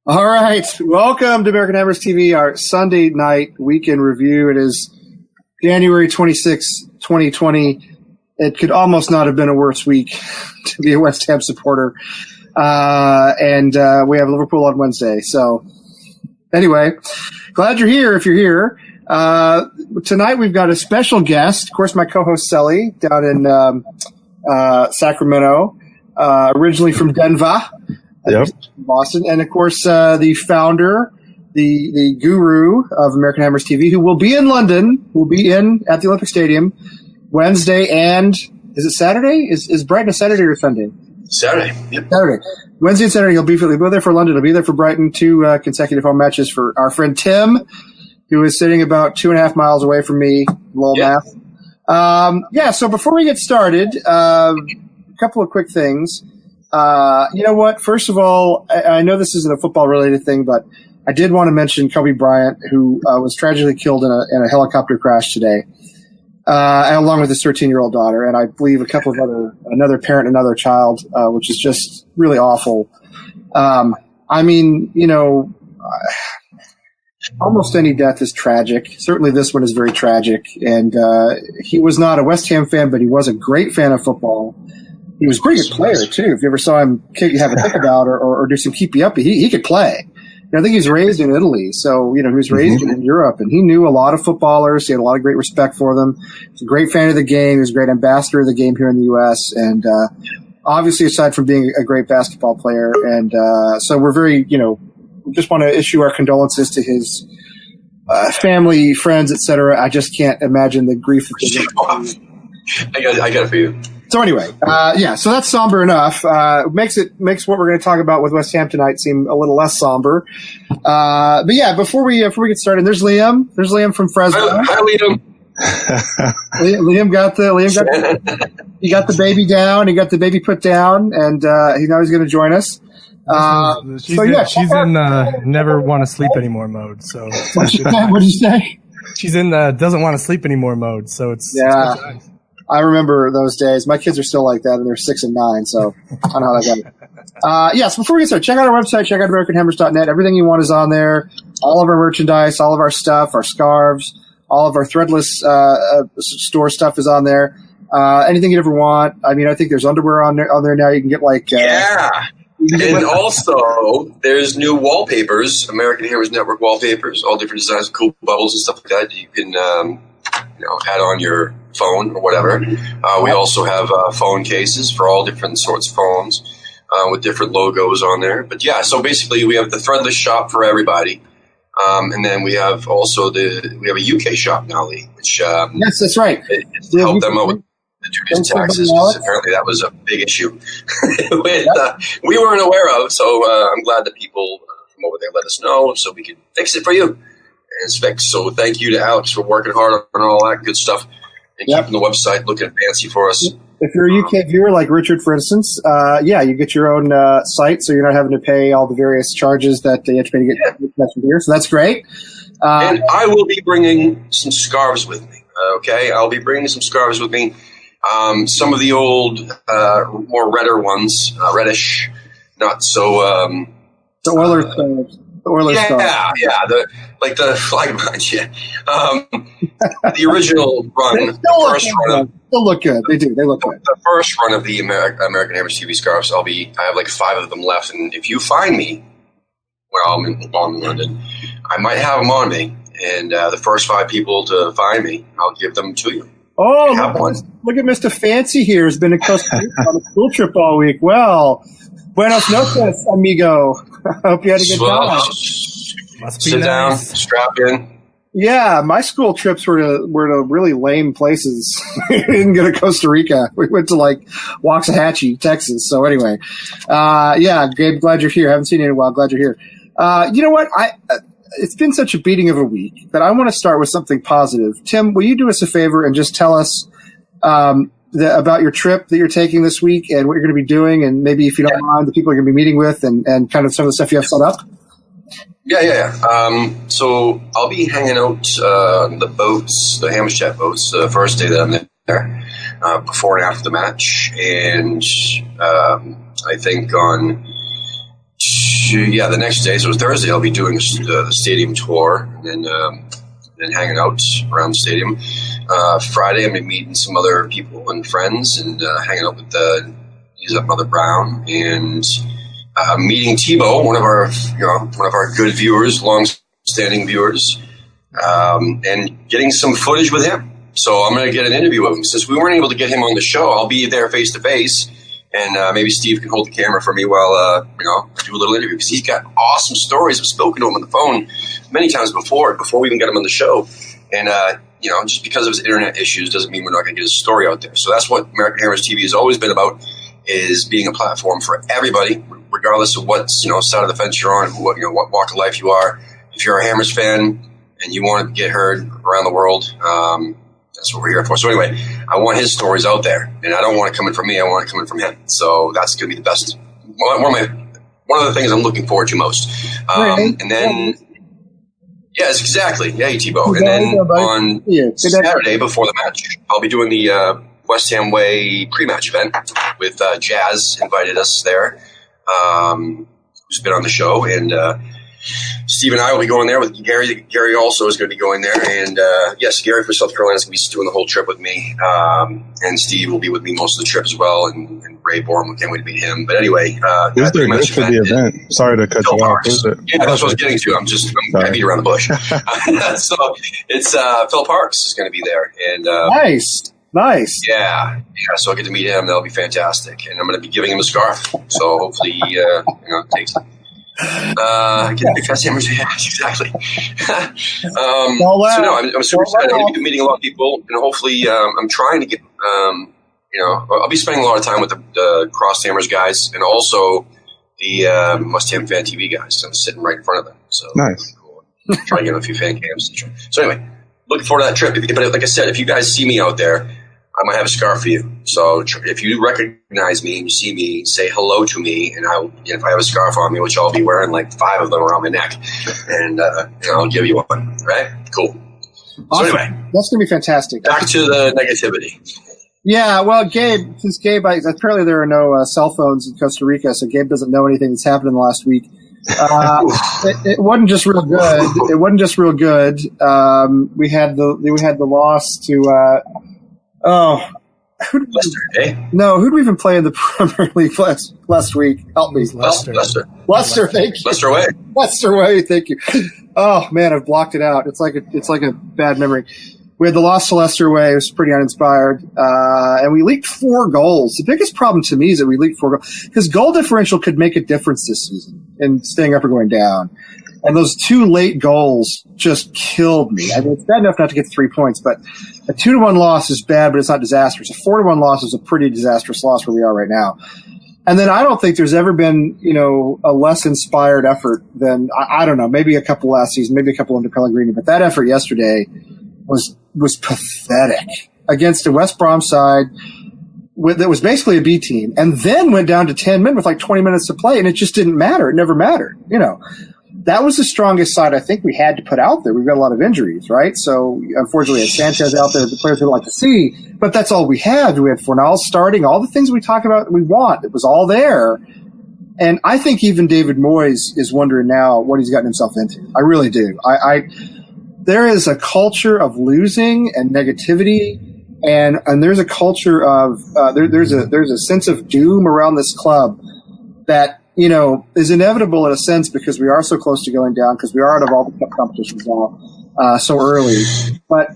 All right. Welcome to American Hammers TV, our Sunday night weekend review. It is January 26, 2020. It could almost not have been a worse week to be a West Ham supporter. And we have Liverpool on Wednesday. So anyway, glad you're here if you're here. Tonight we've got a special guest. Of course, my co-host Celly down in Sacramento, originally from Denver. Yep. Boston, and of course the founder, the guru of American Hammers TV, who will be in London, at the Olympic Stadium Wednesday, and is it Saturday? Is Brighton a Saturday or Sunday? Saturday. Yep. Saturday. Wednesday and Saturday. He'll be there for London. He'll be there for Brighton. 2 consecutive home matches for our friend Tim, who is sitting about 2.5 miles away from me. Math. So before we get started, a couple of quick things. You know what? First of all, I know this isn't a football-related thing, but I did want to mention Kobe Bryant, who was tragically killed in a helicopter crash today, along with his 13-year-old daughter, and I believe another parent, another child, which is just really awful. Almost any death is tragic. Certainly this one is very tragic, and he was not a West Ham fan, but he was a great fan of football. He was a pretty good player, too. If you ever saw him have a think about or do some keepy up, he could play. I think he was raised in Italy, so he was raised in Europe, and he knew a lot of footballers. He had a lot of great respect for them. He's a great fan of the game. He was a great ambassador of the game here in the U.S., and obviously, aside from being a great basketball player, and so we're very, we just want to issue our condolences to his family, friends, etc. I just can't imagine the grief that they I got it for you. So anyway, so that's somber enough. Makes what we're going to talk about with West Ham tonight seem a little less somber. But yeah, before we get started, there's Liam. There's Liam from Fresno. Hi, Liam. Liam got the baby down. He got the baby put down, and he's going to join us. She's in never want to sleep anymore mode. So what did you say? She's in doesn't want to sleep anymore mode. So it's I remember those days. My kids are still like that, and they're 6 and 9, so I don't know how that goes. So before we get started, check out our website, check out AmericanHammers.net. Everything you want is on there. All of our merchandise, all of our stuff, our scarves, all of our threadless store stuff is on there. Anything you ever want. I think there's underwear on there now. You can get and also, there's new wallpapers, American Hammers Network wallpapers, all different designs, cool bubbles and stuff like that. You can add on your phone or whatever. We also have phone cases for all different sorts of phones with different logos on there. But yeah, so basically we have the threadless shop for everybody. And then we have also we have a UK shop now, Lee, which yes, that's right. It's to help them out with the duties and taxes. Apparently that was a big issue we weren't aware of. So I'm glad that people from over there let us know so we could fix it for you. And it's fixed. So thank you to Alex for working hard on all that good stuff and keeping the website looking fancy for us. If you're a UK viewer like Richard, for instance, you get your own site, so you're not having to pay all the various charges that you have to pay to get from here. So that's great. And I will be bringing some scarves with me. Okay, I'll be bringing some scarves with me. Some of the old, more redder ones, reddish, not so. The Oilers scarves. The flag bunch, the original run, still look good. They do. They look good. The first run of the American Hammers TV scarves, I have 5 of them left, and if you find me, I'm in London, I might have them on me, and the first 5 people to find me, I'll give them to you. Oh, look at Mr. Fancy here. Has been in Costa Rica on a school trip all week. Well, buenos noches, amigo. I hope you had a good time. Sit down, strap in. Yeah, my school trips were to really lame places. We didn't go to Costa Rica. We went to Waxahachie, Texas. So anyway, Gabe, glad you're here. Haven't seen you in a while. Glad you're here. You know what? It's been such a beating of a week that I want to start with something positive. Tim, will you do us a favor and just tell us about your trip that you're taking this week and what you're going to be doing, and maybe, if you don't mind, the people you're going to be meeting with and kind of some of the stuff you have set up? Yeah. So I'll be hanging out the boats, the Hammers Chat boats, the first day that I'm there, before and after the match. And I think on the next day, so Thursday, I'll be doing the stadium tour and then hanging out around the stadium. Friday, I'm going to be meeting some other people and friends and hanging out with Mother Brown and meeting Tebow, one of our good viewers, long-standing viewers, and getting some footage with him. So I'm going to get an interview with him. Since we weren't able to get him on the show, I'll be there face to face. And maybe Steve can hold the camera for me while, I do a little interview. Because he's got awesome stories. I've spoken to him on the phone many times before we even got him on the show. And, just because of his internet issues doesn't mean we're not going to get his story out there. So that's what American Hammers TV has always been about, is being a platform for everybody, regardless of what, side of the fence you're on, what walk of life you are. If you're a Hammers fan and you want to get heard around the world, that's what we're here for. So anyway, I want his stories out there, and I don't want it coming from me. I want it coming from him. So that's going to be the best. One of the things I'm looking forward to most. And then, yes, exactly. Yeah, Tebow. And then on Saturday before the match, I'll be doing the West Ham Way pre-match event with Jazz invited us there, who's been on the show, and Steve and I will be going there with Gary. Gary also is going to be going there. And, yes, Gary from South Carolina is going to be doing the whole trip with me. And Steve will be with me most of the trip as well. And Ray Brom, we can't wait to meet him. But anyway. Who's there good for the event? Sorry to cut you off. Yeah, that's what I was getting to. I beat around the bush. So it's Phil Parks is going to be there. And Nice. Yeah. So I get to meet him. That'll be fantastic. And I'm going to be giving him a scarf. So hopefully he takes it. Get big fast hammers. Yeah, exactly. I'm super excited. I'm going to be meeting a lot of people, and hopefully, I'm trying to get. I'll be spending a lot of time with the Cross Hammers guys, and also the West Ham Fan TV guys. I'm sitting right in front of them, so nice. Cool. Try to get a few fan cams. So anyway, looking forward to that trip. But like I said, if you guys see me out there, I might have a scarf for you. So if you recognize me and you see me, say hello to me, and if I have a scarf on me, which I'll be wearing like 5 of them around my neck, and I'll give you one. Right? Cool. Awesome. So anyway, that's going to be fantastic. Back to the negativity. Yeah, well, Gabe, apparently there are no cell phones in Costa Rica, so Gabe doesn't know anything that's happened in the last week. It wasn't just real good. We had the loss to. Leicester, eh? No, who did we even play in the Premier League last week? Help me. Leicester, thank you. Leicester away. Leicester away, thank you. Oh man, I've blocked it out. It's like a bad memory. We had the loss to Leicester away. It was pretty uninspired. And we leaked 4 goals. The biggest problem to me is that we leaked 4 goals. Because goal differential could make a difference this season in staying up or going down. And those 2 late goals just killed me. I mean, it's bad enough not to get 3 points, but a 2-1 loss is bad, but it's not disastrous. A 4-1 loss is a pretty disastrous loss where we are right now. And then I don't think there's ever been, a less inspired effort than, I don't know, maybe a couple last season, maybe a couple under Pellegrini, but that effort yesterday was pathetic against a West Brom side that was basically a B team, and then went down to 10 men with like 20 minutes to play, and it just didn't matter. It never mattered, That was the strongest side I think we had to put out there. We've got a lot of injuries, right? So unfortunately, we had Sanchez out there, the players we'd like to see, but that's all we had. We had Fornal starting, all the things we talk about we want. It was all there. And I think even David Moyes is wondering now what he's gotten himself into. I really do. There is a culture of losing and negativity, and there's a culture of there's a sense of doom around this club that is inevitable in a sense because we are so close to going down, because we are out of all the cup competitions now so early. But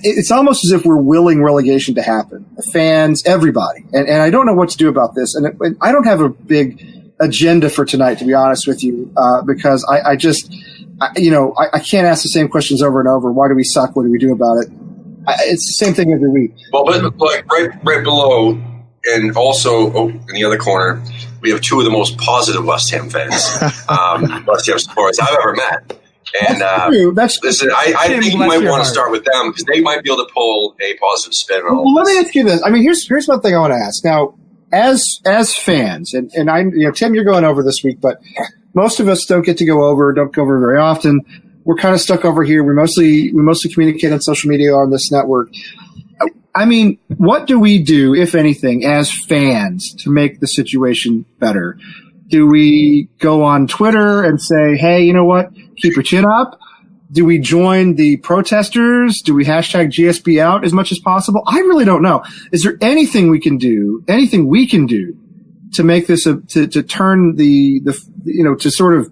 it's almost as if we're willing relegation to happen. The fans, everybody, and I don't know what to do about this. And I don't have a big agenda for tonight, to be honest with you, because I can't ask the same questions over and over. Why do we suck? What do we do about it? It's the same thing every week. Well, but like right below, and also in the other corner, we have 2 of the most positive West Ham fans, West Ham supporters I've ever met. And that's true. Listen, I think you might want to start with them because they might be able to pull a positive spin on all Let me ask you this. I mean, here's one thing I want to ask. Now, as fans, and I, Tim, you're going over this week, but most of us don't go over very often. We're kind of stuck over here. We mostly communicate on social media on this network. I mean, what do we do, if anything, as fans to make the situation better? Do we go on Twitter and say, hey, you know what? Keep your chin up? Do we join the protesters? Do we hashtag GSB out as much as possible? I really don't know. Is there anything we can do to make this to turn to sort of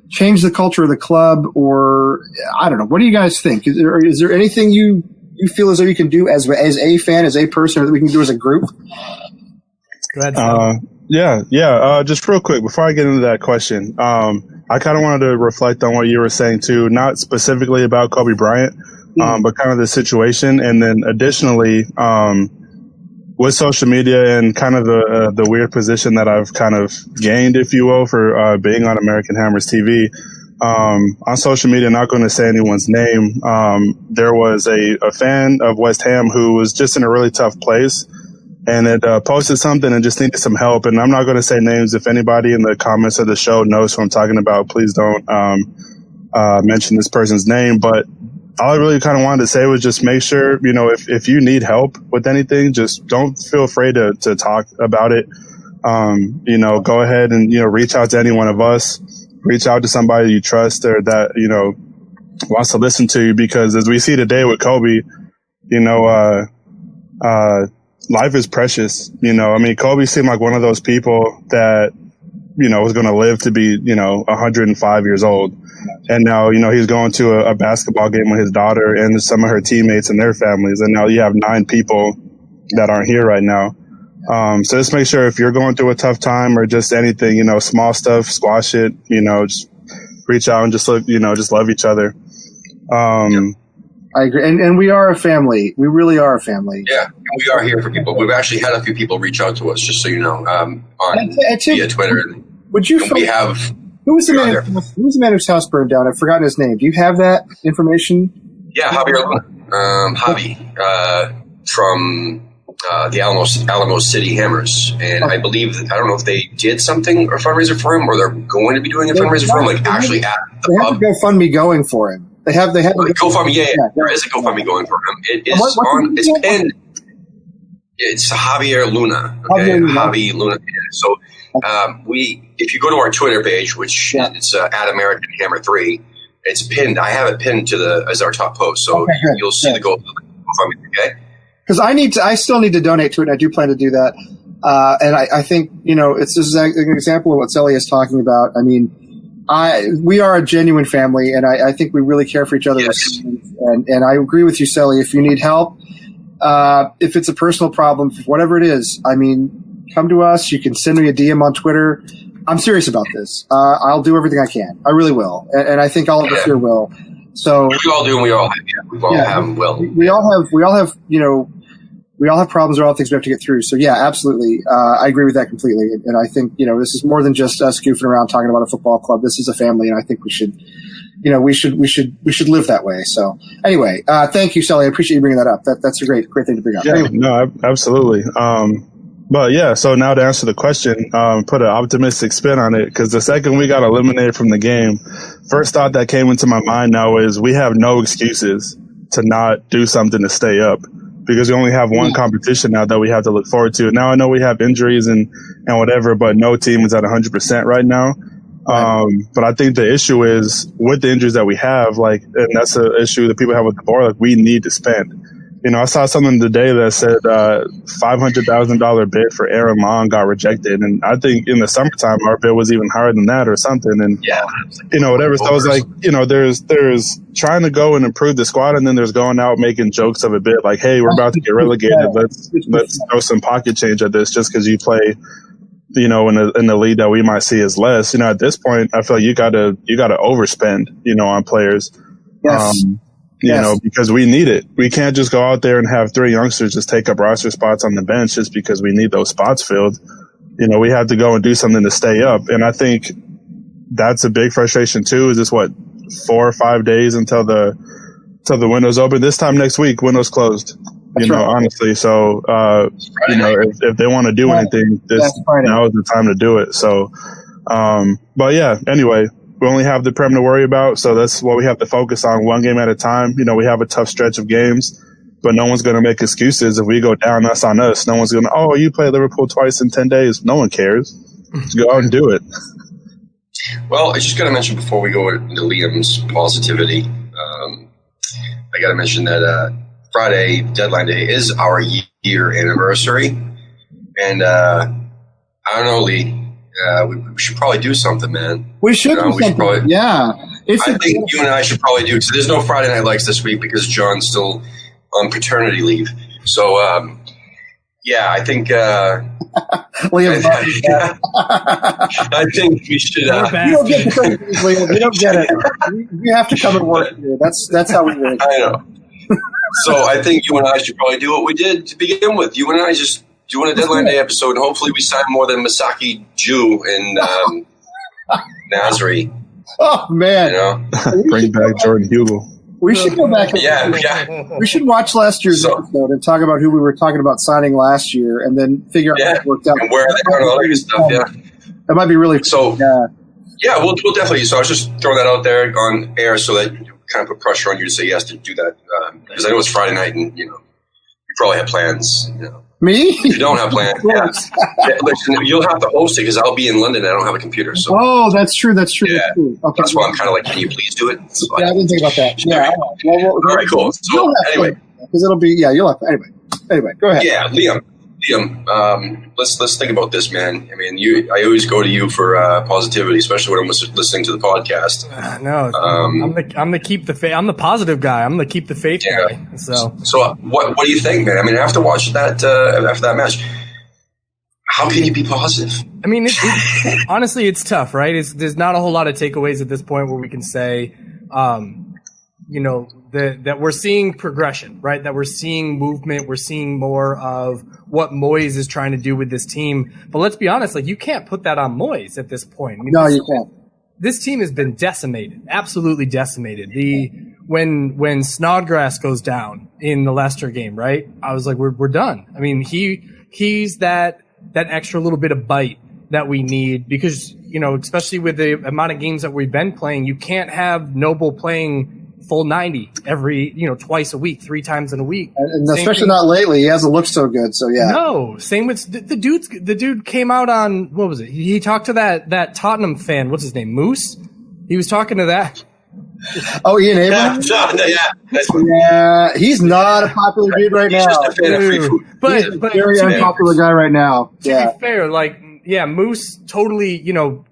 change the culture of the club? Or I don't know. What do you guys think? Is there anything you feel as though you can do as a fan, as a person, or that we can do as a group? Go ahead. Just real quick before I get into that question, I kind of wanted to reflect on what you were saying too, not specifically about Kobe Bryant, but kind of the situation. And then additionally, with social media and kind of the weird position that I've kind of gained, if you will, for being on American Hammers TV, on social media, not going to say anyone's name, there was a fan of West Ham who was just in a really tough place. And it posted something and just needed some help. And I'm not going to say names. If anybody in the comments of the show knows who I'm talking about, please don't mention this person's name. But all I really kind of wanted to say was just make sure, if you need help with anything, just don't feel afraid to talk about it. Go ahead and, reach out to any one of us. Reach out to somebody you trust or that, wants to listen to you. Because as we see today with Kobe, life is precious. Kobe seemed like one of those people that, was going to live to be, 105 years old. And now, he's going to a basketball game with his daughter and some of her teammates and their families. And now you have 9 people that aren't here right now. So just make sure if you're going through a tough time or just anything, small stuff, squash it, just reach out and just love each other. I agree. And we are a family. We really are a family. Yeah, we are here for people. We've actually had a few people reach out to us, just so you know, via Twitter. Would you? We have. Who was the man whose house burned down? I've forgotten his name. Do you have that information? Yeah, Javi from the Alamos City Hammers, and I believe that, I don't know if they did something or fundraiser for him, or they're going to be doing a fundraiser for him, actually at the pub. They have a GoFundMe going for him. They have GoFundMe. Yeah, there is a GoFundMe going for him. It is it's pinned. It's Javier Luna. Okay, Javi Luna. So if you go to our Twitter page, which it's at American Hammer 3, it's pinned. I have it pinned as our top post, so you'll see the GoFundMe. Okay. Because I still need to donate to it, and I do plan to do that. And I think this is an example of what Celly is talking about. I mean, we are a genuine family, and I think we really care for each other. Yes. And I agree with you, Celly. If you need help, if it's a personal problem, whatever it is, I mean, come to us. You can send me a DM on Twitter. I'm serious about this. I'll do everything I can. I really will. And I think all of us here will. So we all do, and we all have. Yeah, we all have. Will. We all have. We all have problems or all things we have to get through. So yeah, absolutely. I agree with that completely. And I think, this is more than just us goofing around talking about a football club. This is a family, and I think we should live that way. So anyway, thank you, Celly. I appreciate you bringing that up. That's a great thing to bring up. Yeah, anyway. No, absolutely. But yeah, so now to answer the question, put an optimistic spin on it, because the second we got eliminated from the game, first thought that came into my mind now is we have no excuses to not do something to stay up. Because we only have one competition now that we have to look forward to. Now I know we have injuries and whatever, but no team is at 100% right now. But I think the issue is with the injuries that we have, and that's an issue that people have with the board, we need to spend. I saw something today that said $500,000 bid for Aaron Long got rejected. And I think in the summertime, our bid was even higher than that or something. And, whatever. So I was like, there's trying to go and improve the squad. And then there's going out making jokes of a bit like, hey, we're about to get relegated. Let's throw some pocket change at this just because you play, in the league that we might see as less. At this point, I feel like you gotta overspend, on players. Yes. Because we need it. We can't just go out there and have 3 youngsters just take up roster spots on the bench just because we need those spots filled. We have to go and do something to stay up. And I think that's a big frustration too, is this 4 or 5 days until the window's open. This time next week, window's closed. Honestly. So, if they want to do anything, now is the time to do it. So, but yeah, anyway, we only have the Prem to worry about. So that's what we have to focus on, one game at a time. We have a tough stretch of games, but no one's going to make excuses. If we go down, that's on us. No one's going to, you play Liverpool twice in 10 days. No one cares. Let's go out and do it. Well, I just got to mention before we go into Liam's positivity, I got to mention that Friday, deadline day, is our year anniversary. And I don't know, Lee, we should probably do something, man. We should do something. Yeah. I think you and I should probably do. So there's no Friday Night Lights this week because John's still on paternity leave. So, I think I think we should. You don't get the things, Liam. You don't get it. You have to come and work here. That's how we do it. I know. So I think you and I should probably do what we did to begin with. You and I just doing a deadline day episode, and hopefully we sign more than Masaki Jew and Nasri. Oh man! You know? Bring back Jordan Hugel. We should go back. We should watch last year's episode and talk about who we were talking about signing last year, and then figure out how it worked out. And where they are and all that good stuff. Yeah, that might be really so. Yeah, we'll definitely. So I was just throwing that out there on air so that you kind of put pressure on you to say yes to do that because I know it's Friday night and you probably have plans. Me? If you don't have plans, listen, you'll have to host it because I'll be in London and I don't have a computer. So. Oh, that's true. That's true. Yeah. That's true. Okay. That's why I'm kind of like, can you please do it? So I didn't think about that. Yeah. All right, cool. So anyway, because it'll be you'll have to, anyway. Go ahead. Yeah, Liam. Let's think about this, man. I mean, I always go to you for positivity, especially when I'm listening to the podcast. No, I'm the keep the faith. I'm the positive guy. I'm the keep the faith guy. So what do you think, man? I mean, after watching that after that match, how can you be positive? I mean, honestly, it's tough, right? There's not a whole lot of takeaways at this point where we can say, that we're seeing progression, right? That we're seeing movement. We're seeing more of what Moyes is trying to do with this team. But let's be honest, you can't put that on Moyes at this point. I mean, you can't. This team has been decimated, absolutely decimated. When Snodgrass goes down in the Leicester game, right? I was like, we're done. I mean, he's that extra little bit of bite that we need because, especially with the amount of games that we've been playing, you can't have Noble playing full 90 every, twice a week, 3 times in a week. And especially not lately. He hasn't looked so good. So yeah. No, same with the dude came out on, what was it? He talked to that Tottenham fan. What's his name? Moose? He was talking to that. Oh, Ian Abraham? Yeah. He's not a popular dude right now. He's just a fan of free food. He's a very unpopular guy right now. To be fair, Moose totally,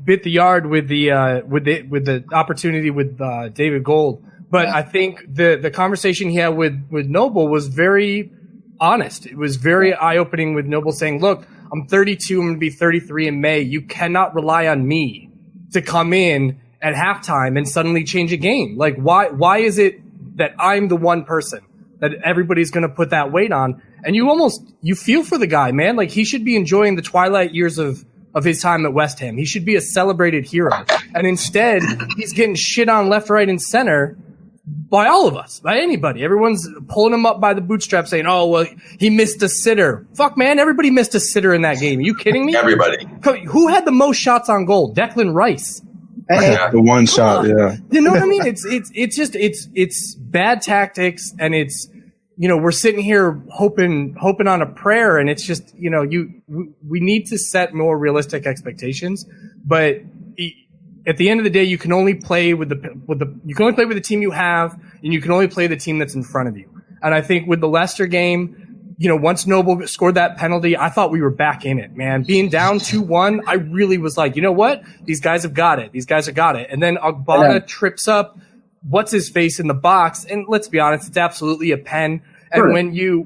bit the yard with the opportunity with David Gold. But I think the conversation he had with Noble was very honest. It was very eye-opening with Noble saying, look, I'm 32, I'm going to be 33 in May. You cannot rely on me to come in at halftime and suddenly change a game. Like, why is it that I'm the one person that everybody's going to put that weight on? And you feel for the guy, man. Like, he should be enjoying the twilight years of his time at West Ham. He should be a celebrated hero. And instead, he's getting shit on left, right, and center by all of us, by anybody. Everyone's pulling him up by the bootstraps saying, oh, well, he missed a sitter. Fuck, man, everybody missed a sitter in that game. Are you kidding me? Everybody. Who had the most shots on goal? Declan Rice. The one shot, yeah. You know what I mean? It's bad tactics, and it's, we're sitting here hoping on a prayer, and it's just, we need to set more realistic expectations, but at the end of the day, you can only play with the team you have, and you can only play the team that's in front of you. And I think with the Leicester game, once Noble scored that penalty, I thought we were back in it, man. Being down 2-1, I really was like, you know what? These guys have got it. These guys have got it. And then Agbana trips up what's his face in the box, and let's be honest, it's absolutely a pen. And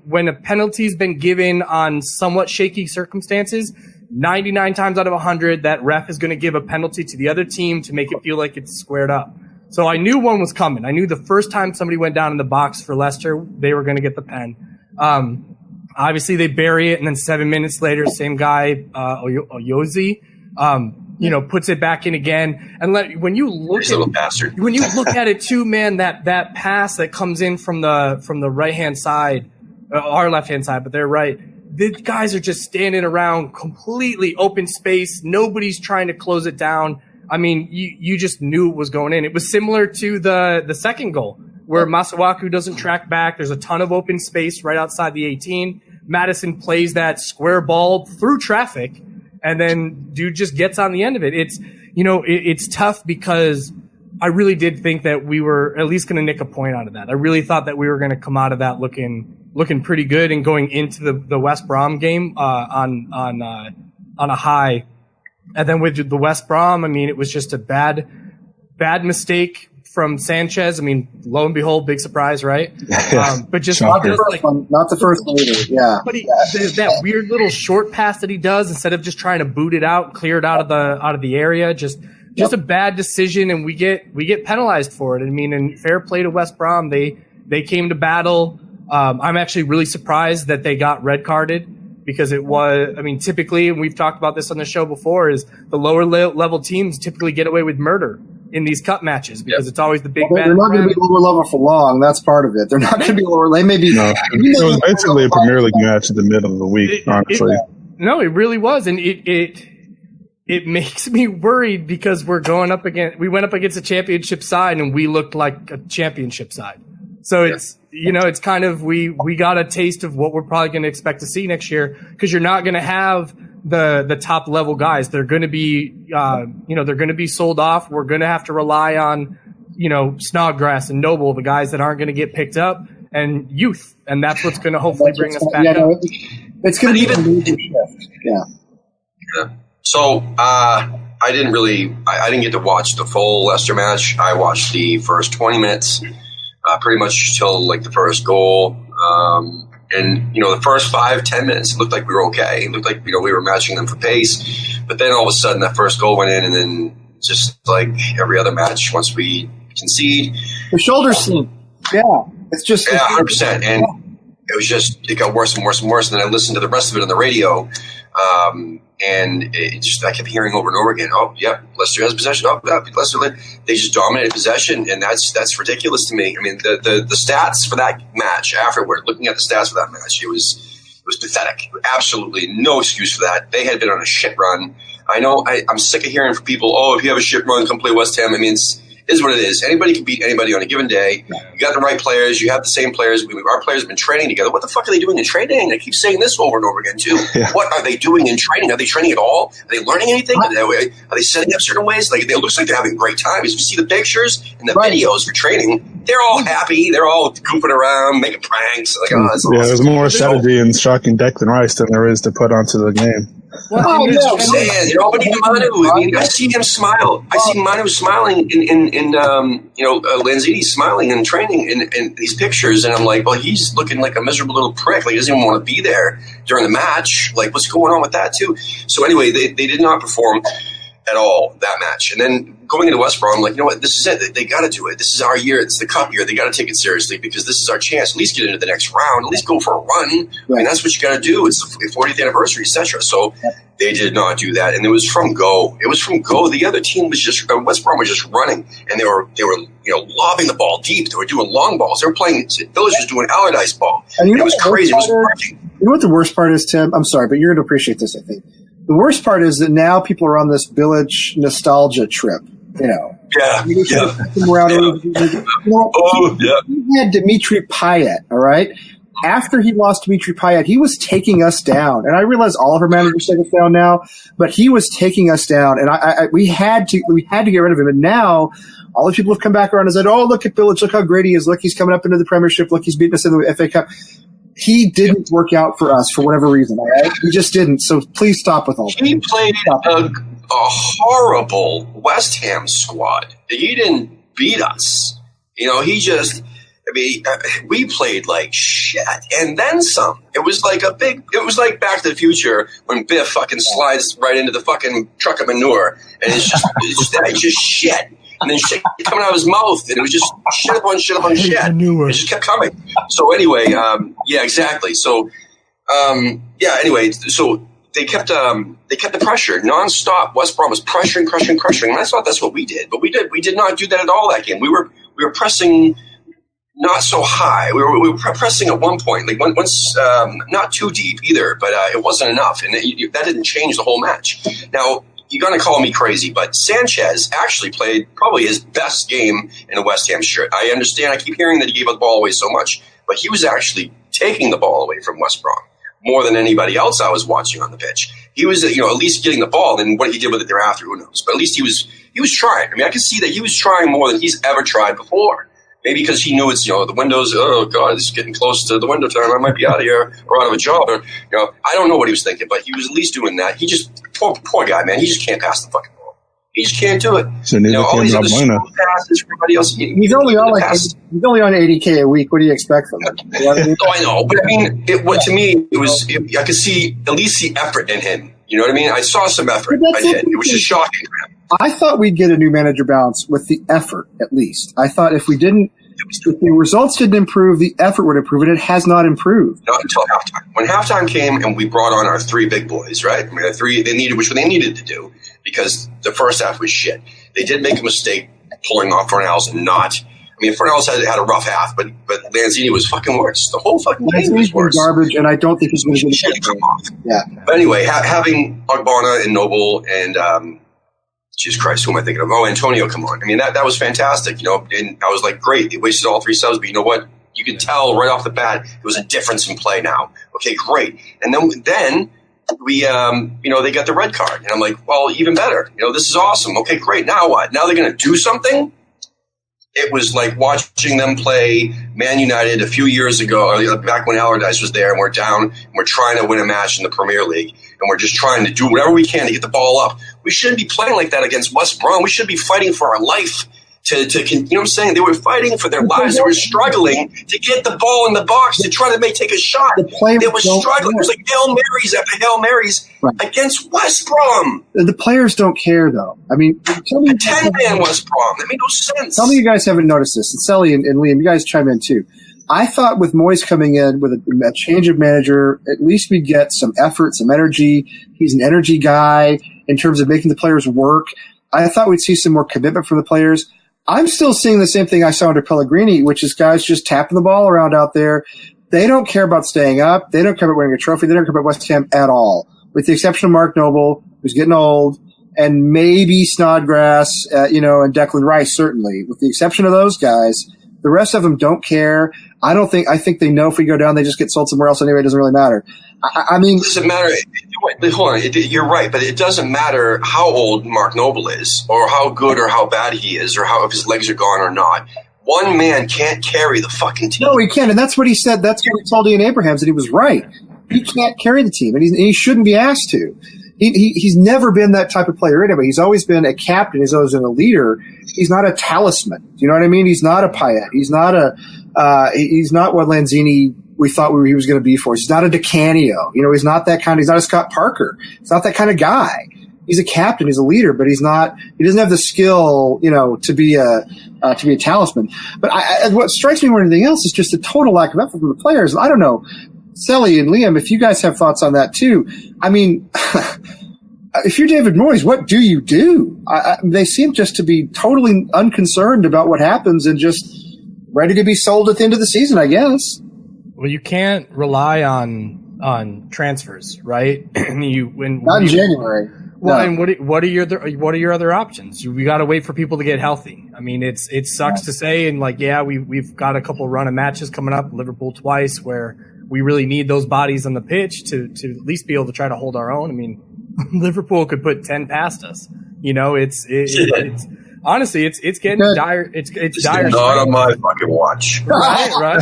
when a penalty's been given on somewhat shaky circumstances, 99 times out of 100, that ref is going to give a penalty to the other team to make it feel like it's squared up. So I knew one was coming. I knew the first time somebody went down in the box for Leicester, they were going to get the pen. Obviously, they bury it, and then 7 minutes later, same guy, Oyozi, puts it back in again. And when you look at it too, man, that pass that comes in from the right hand side, our left hand side, but they're right. The guys are just standing around, completely open space. Nobody's trying to close it down. I mean, you just knew it was going in. It was similar to the second goal, where Masuaku doesn't track back. There's a ton of open space right outside the 18. Madison plays that square ball through traffic, and then dude just gets on the end of it. It's, it's tough because I really did think that we were at least going to nick a point out of that. I really thought that we were going to come out of that looking pretty good and going into the West Brom game on a high. And then with the West Brom, I mean, it was just a bad mistake from Sanchez. I mean, lo and behold, big surprise, right? But just not the first one either. Yeah. But that weird little short pass that he does instead of just trying to boot it out, clear it out of the area, just a bad decision, and we get penalized for it. I mean, and fair play to West Brom, they came to battle. I'm actually really surprised that they got red carded. Because it was, I mean, typically, and we've talked about this on the show before, is the lower level teams typically get away with murder in these cup matches because it's always the big bad. They're not going to be lower level for long. That's part of it. They're not going to be lower. They may be. No, it was basically a Premier League match in the middle of the week, honestly. It really was. And it makes me worried because we went up against a championship side and we looked like a championship side. So it's, it's kind of, we got a taste of what we're probably going to expect to see next year because you're not going to have the top level guys. They're going to be, they're going to be sold off. We're going to have to rely on, Snodgrass and Noble, the guys that aren't going to get picked up, and youth. And that's what's going to hopefully bring us back up. It's going to be a moving shift. Yeah. So, I didn't get to watch the full Leicester match. I watched the first 20 minutes. Pretty much till like the first goal. And the first 5-10 minutes, it looked like we were okay. It looked like, we were matching them for pace. But then all of a sudden that first goal went in, and then just like every other match, once we concede. The shoulder slump. Yeah. It's just. Yeah, 100%. And it got worse and worse and worse. And then I listened to the rest of it on the radio. And I kept hearing over and over again, oh, yep, Leicester has possession. Oh, Leicester, they just dominated possession, and that's ridiculous to me. I mean, the stats for that match afterward, looking at the stats for that match, it was pathetic. Absolutely no excuse for that. They had been on a shit run. I know I'm sick of hearing from people, oh, if you have a shit run, come play West Ham. I mean, it is what it is. Anybody can beat anybody on a given day. You got the right players. You have the same players. Our players have been training together. What the fuck are they doing in training? I keep saying this over and over again, too. Yeah. What are they doing in training? Are they training at all? Are they learning anything? Are they setting up certain ways? Like, it looks like they're having a great time. As you see the pictures and the videos for training, they're all happy. They're all goofing around, making pranks. Like, awesome. There's more strategy in striking Declan Rice than there is to put onto the game. Well, I'm saying, but even Manu, I mean, I see him smile. I see Manu smiling in Lanzini smiling in training in these pictures, and I'm like, well, he's looking like a miserable little prick. Like, he doesn't even want to be there during the match. Like, what's going on with that, too? So anyway, they did not perform at all that match. And then going into West Brom, I'm like, you know what, this is it. They got to do it. This is our year. It's the cup year. They got to take it seriously because this is our chance. At least get into the next round. At least go for a run. Right. I mean, that's what you got to do. It's the 40th anniversary, etc. So they did not do that, and it was from go. It was from go. The other team was just West Brom was just running, and they were lobbing the ball deep. They were doing long balls. They were playing. Bilic was doing Allardyce ball. And it was crazy. It was working. You know what the worst part is, Tim? I'm sorry, but you're going to appreciate this, I think. The worst part is that now people are on this Bilic nostalgia trip. Yeah. We had Dimitri Payet, all right? After he lost Dimitri Payet, he was taking us down. And I realize all of our managers take us down now, but he was taking us down. And we had to get rid of him. And now all the people have come back around and said, oh, look at Bilic, look how great he is. Look, he's coming up into the Premiership. Look, he's beating us in the FA Cup. He didn't work out for us for whatever reason, all right? He just didn't. So please stop with all that. He played a horrible West Ham squad. He didn't beat us. We played like shit. And then some. It was like Back to the Future when Biff fucking slides right into the fucking truck of manure. And it's just shit. And then shit coming out of his mouth, and it was just shit upon shit upon shit. It just kept coming. So anyway, yeah, exactly. So, anyway, so they kept the pressure nonstop. West Brom was pressuring, and I thought that's what we did, but we did not do that at all that game. We were pressing not so high. We were pressing at one point, like once, not too deep either, but it wasn't enough, and that didn't change the whole match. Now, you're going to call me crazy, but Sanchez actually played probably his best game in a West Ham shirt. I understand. I keep hearing that he gave the ball away so much, but he was actually taking the ball away from West Brom more than anybody else I was watching on the pitch. he was, at least getting the ball. And what he did with it thereafter, who knows? But at least he was trying. I mean, I could see that he was trying more than he's ever tried before. Maybe because he knew it's, the windows, oh, God, it's getting close to the window time. I might be out of here or out of a job. Or, I don't know what he was thinking, but he was at least doing that. He just, poor guy, man, he just can't pass the fucking ball. He just can't do it. So all these other small passes for everybody else. He's only on on $80K a week. What do you expect from him? You know what I mean? I know, but I mean, to me, I could see at least the effort in him. You know what I mean? I saw some effort. I did. It was just shocking for him. I thought we'd get a new manager bounce with the effort, at least. I thought if the results didn't improve, the effort would improve, and it has not improved. Not until halftime. When halftime came and we brought on our three big boys, right? I mean, they needed to do because the first half was shit. They did make a mistake pulling off Fornals and not. I mean, Fornals had a rough half, but Lanzini was fucking worse. The whole fucking game was worse. Garbage, and I don't think he's going to come off. Yeah. But anyway, having Ogbonna and Noble and Jesus Christ, who am I thinking of? Oh, Antonio, come on. I mean, that was fantastic, and I was like, great. They wasted all three subs, but you know what? You could tell right off the bat there was a difference in play now. Okay, great. And then we, they got the red card. And I'm like, well, even better. This is awesome. Okay, great. Now what? Now they're going to do something? It was like watching them play Man United a few years ago, back when Allardyce was there, and we're down, and we're trying to win a match in the Premier League, and we're just trying to do whatever we can to get the ball up. We shouldn't be playing like that against West Brom. We should be fighting for our life. You know what I'm saying? They were fighting for their lives. They were struggling to get the ball in the box to try to take a shot. They were struggling. It was like Hail Marys after Hail Marys against West Brom. The players don't care, though. I mean, tell me, 10-man West Brom. That made no sense. Tell me you guys haven't noticed this. And Celly and Liam, you guys chime in, too. I thought with Moyes coming in with a change of manager, at least we'd get some effort, some energy. He's an energy guy in terms of making the players work. I thought we'd see some more commitment from the players. I'm still seeing the same thing I saw under Pellegrini, which is guys just tapping the ball around out there. They don't care about staying up. They don't care about winning a trophy. They don't care about West Ham at all, with the exception of Mark Noble, who's getting old, and maybe Snodgrass, and Declan Rice, certainly. With the exception of those guys, the rest of them don't care. I think they know if we go down, they just get sold somewhere else anyway. It doesn't really matter. I mean, it doesn't matter. Hold on, you're right, but it doesn't matter how old Mark Noble is, or how good or how bad he is, or if his legs are gone or not. One man can't carry the fucking team. No, he can't, and that's what he said. That's what he told Ian Abrahams, and he was right. He can't carry the team, and he shouldn't be asked to. He's never been that type of player anyway. He's always been a captain. He's always been a leader. He's not a talisman. You know what I mean? He's not a Payet. He's not what Lanzini we thought he was going to be for us. He's not a DeCanio. He's not that kind. He's not a Scott Parker. He's not that kind of guy. He's a captain. He's a leader, but he doesn't have the skill, to be a talisman. But what strikes me more than anything else is just the total lack of effort from the players. I don't know, Celly and Liam, if you guys have thoughts on that too. I mean, if you're David Moyes, what do you do? They seem just to be totally unconcerned about what happens and just ready to be sold at the end of the season, I guess. Well, you can't rely on transfers, right? Not in January. Well, no. And what are your other options? We got to wait for people to get healthy. I mean, it sucks to say, and we've got a couple run of matches coming up, Liverpool twice, where we really need those bodies on the pitch to at least be able to try to hold our own. I mean, Liverpool could put 10 past us. It's honestly, it's getting dire. It's dire. Not on my fucking watch. Right.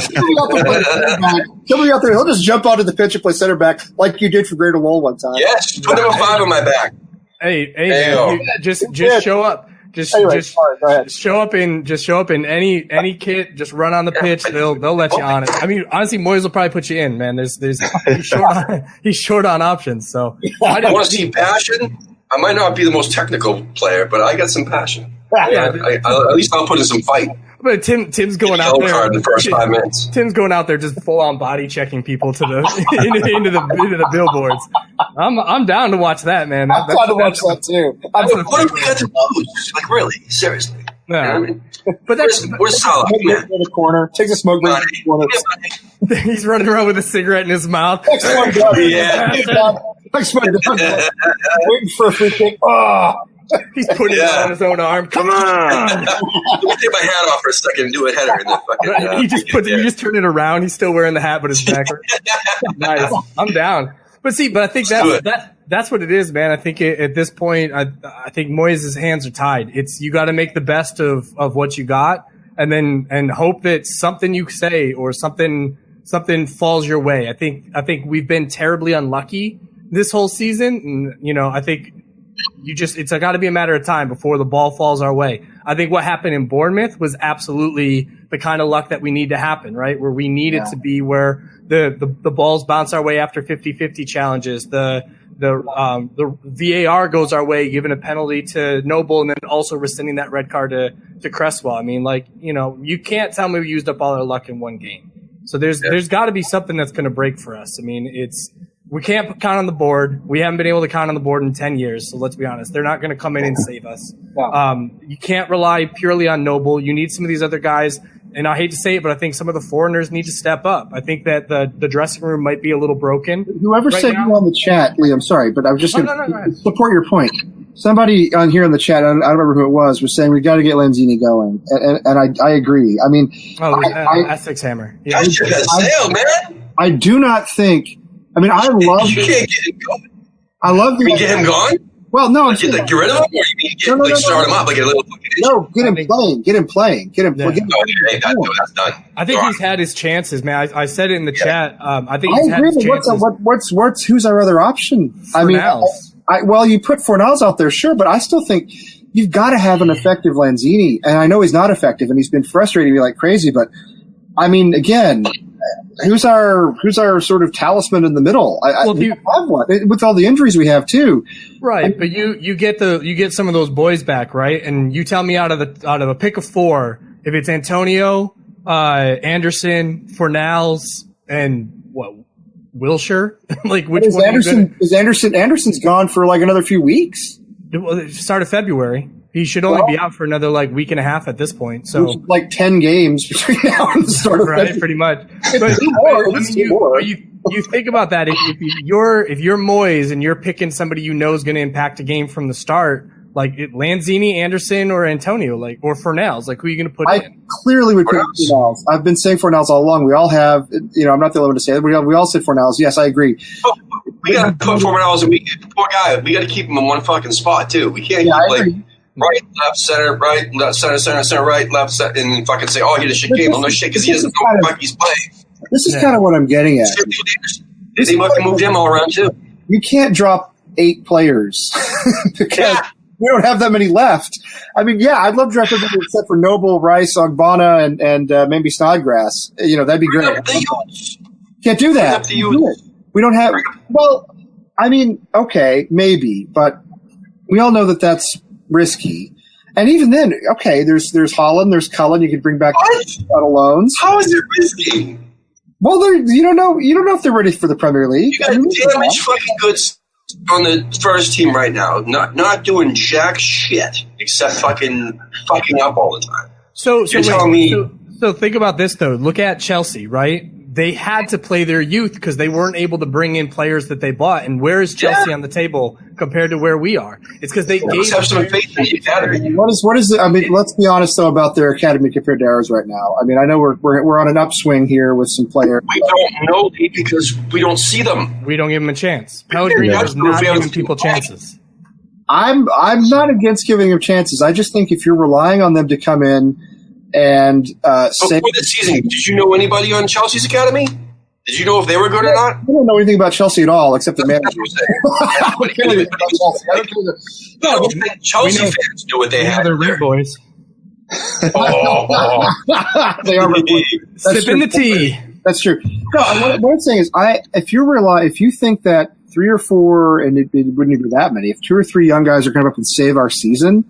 Somebody out there, he'll just jump onto the pitch and play center back like you did for Greater Lowell one time. Yes, put number 5 on my back. Hey, man, just show up. Just show up in any kit. Just run on the pitch. They'll let you on it. I mean, honestly, Moyes will probably put you in, man. He's short on options. So I want to see passion. I might not be the most technical player, but I got some passion. Yeah, at least I'll put in some fight. But Tim's going out there. In the first 5 minutes. Tim's going out there just full on body checking people to the into the billboards. I'm down to watch that, man. I'm down to watch that too. What have we got to lose? Like really, seriously. No. You know what I mean? But we're solid, man. In the corner, takes a smoke break. He's running around with a cigarette in his mouth. Yeah. Waiting for a free kick. Oh. He's putting it on his own arm. Come on! Let me take my hat off for a second and do a header in the fucking. You just turn it around. He's still wearing the hat, but his back. Nice. I'm down. But I think That's what it is, man. I think at this point, I think Moyes' hands are tied. It's you got to make the best of what you got, and hope that something you say or something falls your way. I think we've been terribly unlucky this whole season, and I think it's got to be a matter of time before the ball falls our way. I think what happened in Bournemouth was absolutely the kind of luck that we need to happen, right? Where we need it to be where the balls bounce our way after 50-50 challenges. The VAR goes our way, giving a penalty to Noble, and then also rescinding that red card to Cresswell. I mean, you can't tell me we used up all our luck in one game. So there's got to be something that's going to break for us. I mean, we can't count on the board. We haven't been able to count on the board in 10 years. So let's be honest. They're not going to come in and save us. You can't rely purely on Noble. You need some of these other guys. And I hate to say it, but I think some of the foreigners need to step up. I think that the dressing room might be a little broken. Whoever said you on the chat, Lee, I'm sorry, but I was just going to support your point. Somebody on here in the chat, I don't remember who it was saying we got to get Lanzini going, and I agree. I mean, Essex Hammer. Yeah. Man. I do not think. I mean, I love. You can't get him going. I love. You get him gone. Well, no, get rid of him, or you mean start him up like a little. No, get him playing. Get him playing. That's done. I think he's had his chances, man. I said it in the chat. I think I he's had agree. his chances. Who's our other option? Fornals. Well, you put Fornals out there, sure, but I still think you've got to have an effective Lanzini, and I know he's not effective, and he's been frustrating me like crazy. But I mean, again, who's our sort of talisman in the middle? You have one with all the injuries we have too. Right, but you get some of those boys back, right? And you tell me out of a pick of four, if it's Antonio, Anderson, Fornals, and Wilshire, like which one? Anderson's gone for like another few weeks. Start of February. He should only be out for another week and a half at this point. So like 10 games between now and the start of February. Pretty much. But you think about that. If you're Moyes and you're picking somebody you know is going to impact a game from the start, like Lanzini, Anderson, or Antonio, or Fornals, who are you going to put in? I clearly would pick Fornals. I've been saying Fornals all along. We all have. I'm not the only one to say it. We all said Fornals. Yes, I agree. Oh, we got to put Fornals in. Poor guy. We got to keep him in one fucking spot too. We can't keep right, left, center, right, left, center, right, left, center, and fucking say, "Oh, he had a shit game." Well, no shit, because he doesn't know what the fuck he's playing. This is kind of what I'm getting at. They fucking moved him all around too. You can't drop 8 players because we don't have that many left. I mean, I'd love to draft everybody except for Noble, Rice, Ogbonna, and maybe Snodgrass. That'd be great. Can't do that. We don't have. Well, I mean, okay, maybe, but we all know that that's risky. And even then, okay, there's Holland, there's Cullen. You could bring back out of loans. How is it risky? Well, you don't know if they're ready for the Premier League. You got damaged fucking goods on the first team right now, not doing jack shit except fucking up all the time. So think about this though. Look at Chelsea, right? They had to play their youth because they weren't able to bring in players that they bought. And where is Chelsea on the table compared to where we are? It's because they gave have some faith in the academy. What is it? I mean, let's be honest though about their academy compared to ours right now. I mean, I know we're on an upswing here with some players. We don't know because we don't see them. We don't give them a chance. Pellegrini is not giving people chances. I'm not against giving them chances. I just think if you're relying on them to come in and before the season, did you know anybody on Chelsea's academy? Did you know if they were good or not? I don't know anything about Chelsea at all, except the manager. Chelsea fans knew what they had. They're red boys. They are red boys. Sipping the tea. That's true. No, what I'm saying is, if you think that 3 or 4, and it wouldn't even be that many, if 2 or 3 young guys are going to come up and save our season.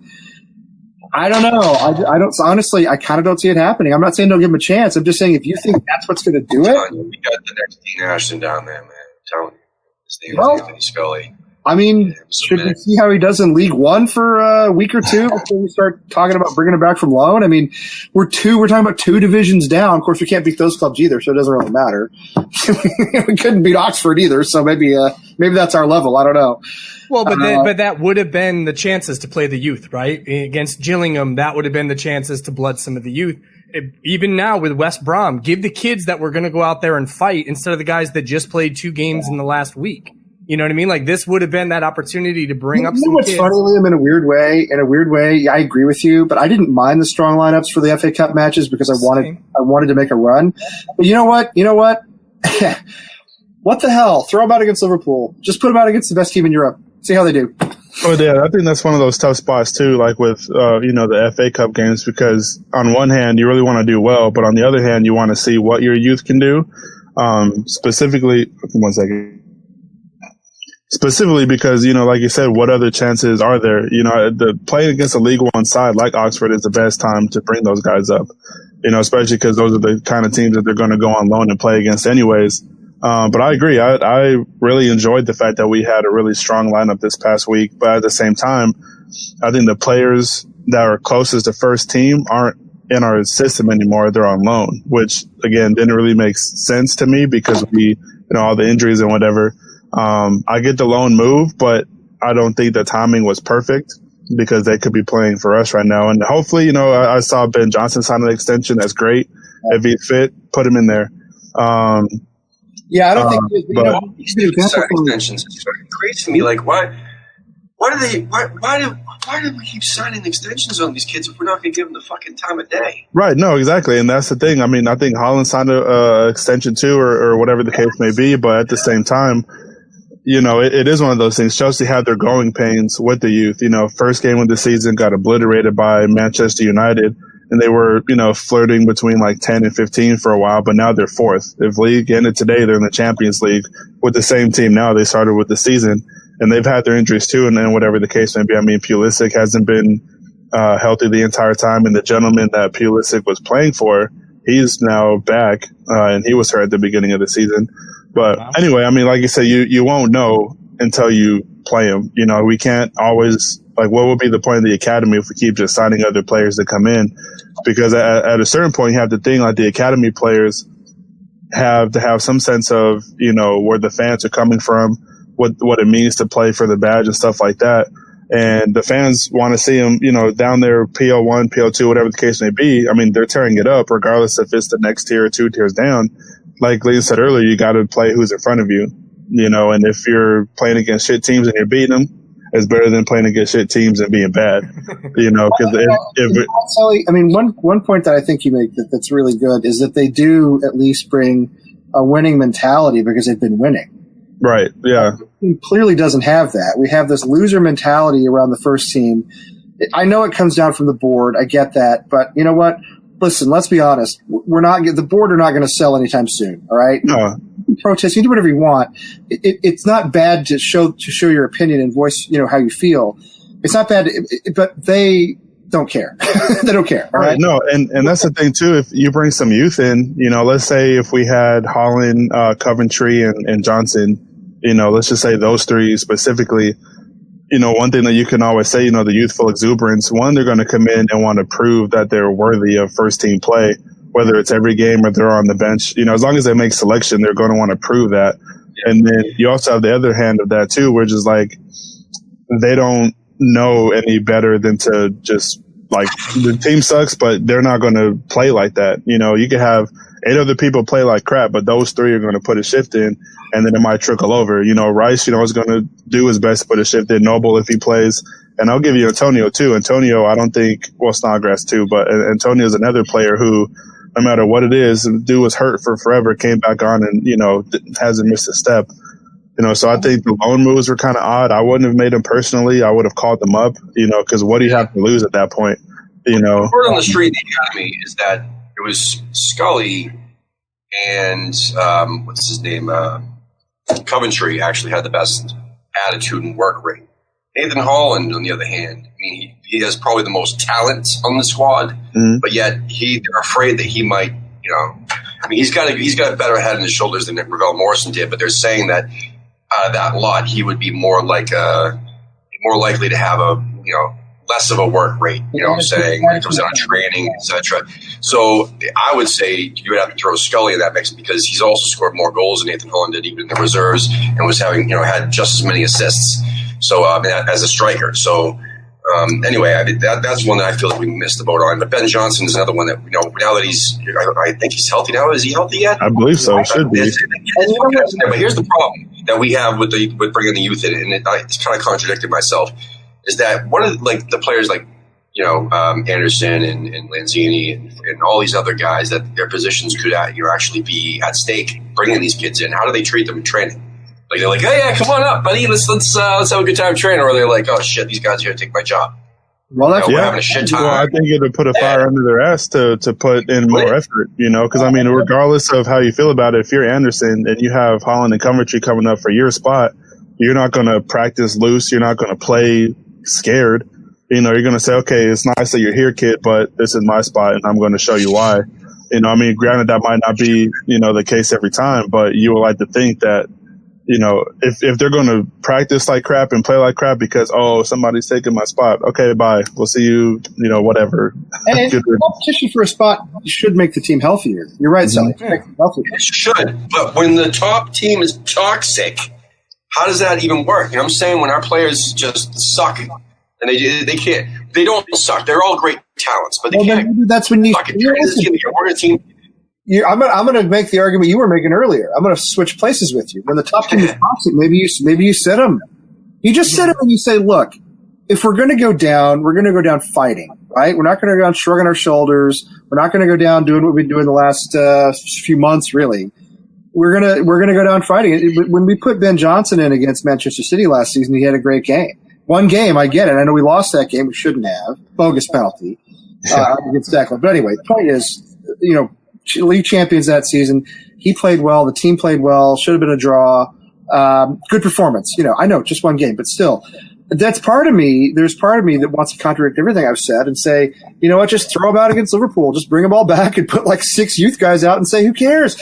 I don't know. I don't. Honestly, I kind of don't see it happening. I'm not saying don't give him a chance. I'm just saying if you think that's what's going to do it. We got the next Dean Ashton down there, man. I'm telling you. His name is Anthony Scully. I mean, should we see how he does in League One for a week or two before we start talking about bringing him back from loan? I mean, we're talking about 2 divisions down. Of course, we can't beat those clubs either, so it doesn't really matter. We couldn't beat Oxford either, so maybe that's our level. I don't know. Well, but that would have been the chances to play the youth, right? Against Gillingham, that would have been the chances to blood some of the youth. Even now with West Brom, give the kids that were going to go out there and fight instead of the guys that just played 2 games in the last week. You know what I mean? Like this would have been that opportunity to bring up some what's kids. funny, Liam, in a weird way, I agree with you, but I didn't mind the strong lineups for the FA Cup matches because I wanted to make a run. But you know what? What the hell? Throw them out against Liverpool. Just put them out against the best team in Europe. See how they do. Oh, yeah, I think that's one of those tough spots too, like with the FA Cup games, because on one hand you really want to do well, but on the other hand you want to see what your youth can do. Specifically because, like you said, what other chances are there? The playing against a League One side like Oxford is the best time to bring those guys up, especially because those are the kind of teams that they're going to go on loan and play against anyways. But I agree. I really enjoyed the fact that we had a really strong lineup this past week. But at the same time, I think the players that are closest to first team aren't in our system anymore. They're on loan, which, again, didn't really make sense to me because all the injuries and whatever. I get the loan move, but I don't think the timing was perfect because they could be playing for us right now. And hopefully, I saw Ben Johnson sign an extension. That's great. If he's fit, put him in there. Yeah, I don't think these extensions. It's crazy to me. Like, why do we keep signing extensions on these kids if we're not going to give them the fucking time of day? Right. No, exactly. And that's the thing. I mean, I think Holland signed a extension too, or whatever the case may be. But at the same time, it is one of those things. Chelsea had their growing pains with the youth. First game of the season got obliterated by Manchester United. And they were, flirting between like 10 and 15 for a while, but now they're fourth. If League ended today, they're in the Champions League with the same team now. They started with the season, and they've had their injuries too, and then whatever the case may be. I mean, Pulisic hasn't been healthy the entire time, and the gentleman that Pulisic was playing for, he's now back, and he was hurt at the beginning of the season. But anyway, I mean, like you said, you won't know until you play him. We can't always – like, what would be the point of the academy if we keep just signing other players to come in? Because at a certain point, you have to think like the academy players have to have some sense of, where the fans are coming from, what it means to play for the badge and stuff like that. And the fans want to see them, down there, PL1, PL2, whatever the case may be. I mean, they're tearing it up regardless if it's the next tier or 2 tiers down. Like Lee said earlier, you got to play who's in front of you, and if you're playing against shit teams and you're beating them, it's better than playing against shit teams and being bad, because one point that I think you make that's really good is that they do at least bring a winning mentality because they've been winning. Right. Yeah. He clearly doesn't have that. We have this loser mentality around the first team. I know it comes down from the board. I get that, but you know what? Listen, let's be honest. The board are not going to sell anytime soon. All right. No. Protest. You do whatever you want. It's not bad to show your opinion and voice, how you feel. It's not bad, but they don't care. They don't care. All right. No, and that's the thing too. If you bring some youth in, let's say if we had Holland, Coventry, and Johnson, let's just say those three specifically. One thing that you can always say, the youthful exuberance. One, they're going to come in and want to prove that they're worthy of first team play. Whether it's every game or they're on the bench, as long as they make selection, they're going to want to prove that. And then you also have the other hand of that too, which is like they don't know any better than to just like the team sucks, but they're not going to play like that. You could have 8 other people play like crap, but those 3 are going to put a shift in, and then it might trickle over. Rice, is going to do his best to put a shift in. Noble if he plays. And I'll give you Antonio too. Antonio, I don't think, Snodgrass too, but Antonio is another player who, no matter what it is, the dude was hurt for forever, came back on and, hasn't missed a step. So I think the loan moves were kind of odd. I wouldn't have made them personally. I would have called them up, because what do you have to lose at that point? The word on the street in the academy is that it was Scully and, what's his name? Coventry actually had the best attitude and work rate. Nathan Holland, on the other hand, he has probably the most talent on the squad, but yet they're afraid that he might, he's got a better head on his shoulders than Ravel Morrison did, but they're saying that out of that lot, he would be more likely to have less of a work rate, when it comes down to training, etc. So I would say you would have to throw Scully in that mix because he's also scored more goals than Nathan Holland did, even in the reserves, and was having, had just as many assists. So as a striker. So anyway, that's one that I feel like we missed the boat on. But Ben Johnson is another one that, now that I think he's healthy now. Is he healthy yet? I believe so. Should be. But here's the problem. that we have with bringing the youth in, and it's kind of contradicted myself, is that one of the players like, Anderson and Lanzini and all these other guys that their positions could actually be at stake, bringing these kids in. How do they treat them in training? Like they're like, hey, yeah, come on up, buddy. Let's have a good time training. Or they're like, oh shit, these guys are going to take my job. Well, that's we're having a shit time. Well, I think it would put a fire under their ass to put in more effort, because I mean, regardless of how you feel about it, if you're Anderson and you have Holland and Coventry coming up for your spot, you're not going to practice loose. You're not going to play scared. You're going to say, okay, it's nice that you're here, kid, but this is my spot and I'm going to show you why. I mean, granted, that might not be, the case every time, but you would like to think that, if they're going to practice like crap and play like crap because, somebody's taking my spot. Okay, bye. We'll see you, whatever. And competition for a spot should make the team healthier. You're right, Celly. It should. But when the top team is toxic, how does that even work? I'm saying when our players just suck and they can't, they don't suck. They're all great talents, but they can't. Maybe that's when we're a team. I'm going to make the argument you were making earlier. I'm going to switch places with you. When the top team is toxic, maybe you sit them. You just sit them and you say, look, if we're going to go down, we're going to go down fighting, right? We're not going to go down shrugging our shoulders. We're not going to go down doing what we've been doing the last few months, really. We're gonna go down fighting. When we put Ben Johnson in against Manchester City last season, he had a great game. One game, I get it. I know we lost that game. We shouldn't have. Bogus penalty against Declan. But anyway, the point is, league champions that season. He played well. The team played well. Should have been a draw. Good performance. I know just one game, but still, that's part of me. There's part of me that wants to contradict everything I've said and say, you know what, just throw them out against Liverpool. Just bring them all back and put like 6 youth guys out and say, who cares?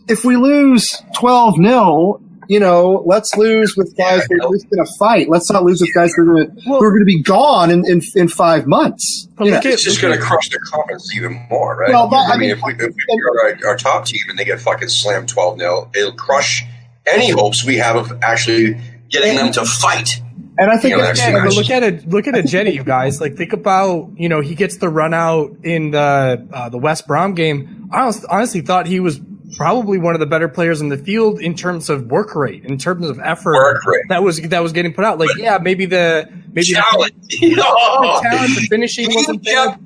If we lose 12-0, let's lose with guys who are at least going to fight. Let's not lose with guys who are going to be gone in 5 months. It's just going to crush their confidence even more, right? Well, if we're our top team and they get fucking slammed 12-0, it'll crush any hopes we have of actually getting them to fight. And I think look at a Jetty, you guys. Like, think about, he gets the run out in the West Brom game. I honestly thought he was probably one of the better players in the field in terms of work rate, in terms of effort that was getting put out. Like, maybe the talent, the finishing wasn't there.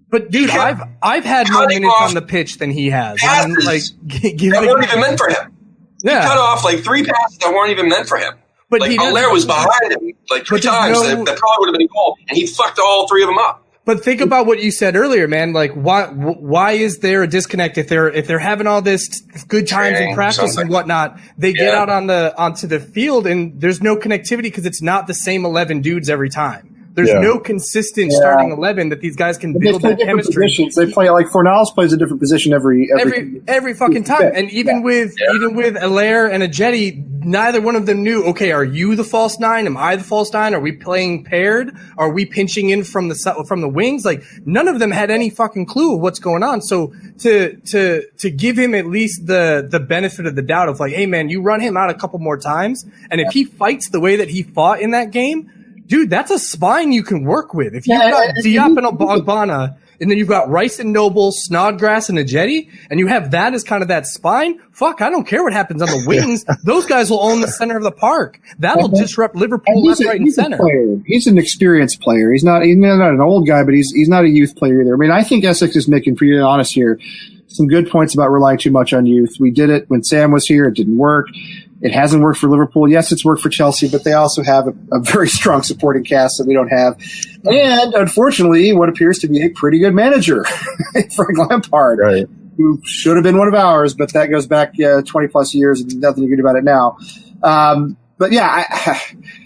But dude, I've had more minutes on the pitch than he has. Passes that weren't even meant for him. Yeah. He cut off like 3 passes that weren't even meant for him. But Allaire was behind him like 3 times. That probably would have been a goal, and he fucked all 3 of them up. But think about what you said earlier, man. Like, why is there a disconnect if they're having all this good times in practice and whatnot? They get out onto the field and there's no connectivity because it's not the same 11 dudes every time. There's no consistent starting 11 that these guys can build that chemistry. Positions. They play like Fornals plays a different position every fucking time. And even with Allaire and a Jetty, neither one of them knew, okay, are you the false 9? Am I the false 9? Are we playing paired? Are we pinching in from the wings? Like, none of them had any fucking clue of what's going on. So to give him at least the benefit of the doubt of like, hey man, you run him out a couple more times, and if he fights the way that he fought in that game, dude, that's a spine you can work with. If you've got Diop and Ogbonna, and then you've got Rice and Noble, Snodgrass and a Jetty, and you have that as kind of that spine, fuck, I don't care what happens on the wings. Those guys will own the center of the park. That'll disrupt Liverpool left, right, and center. He's an experienced player. He's not an old guy, but he's not a youth player either. I mean, I think Essex is making, for you to be honest here, some good points about relying too much on youth. We did it when Sam was here. It didn't work. It hasn't worked for Liverpool. Yes, it's worked for Chelsea, but they also have a very strong supporting cast that we don't have. And unfortunately, what appears to be a pretty good manager, Frank Lampard, who should have been one of ours, but that goes back 20 plus years and nothing you can do about it now. But yeah,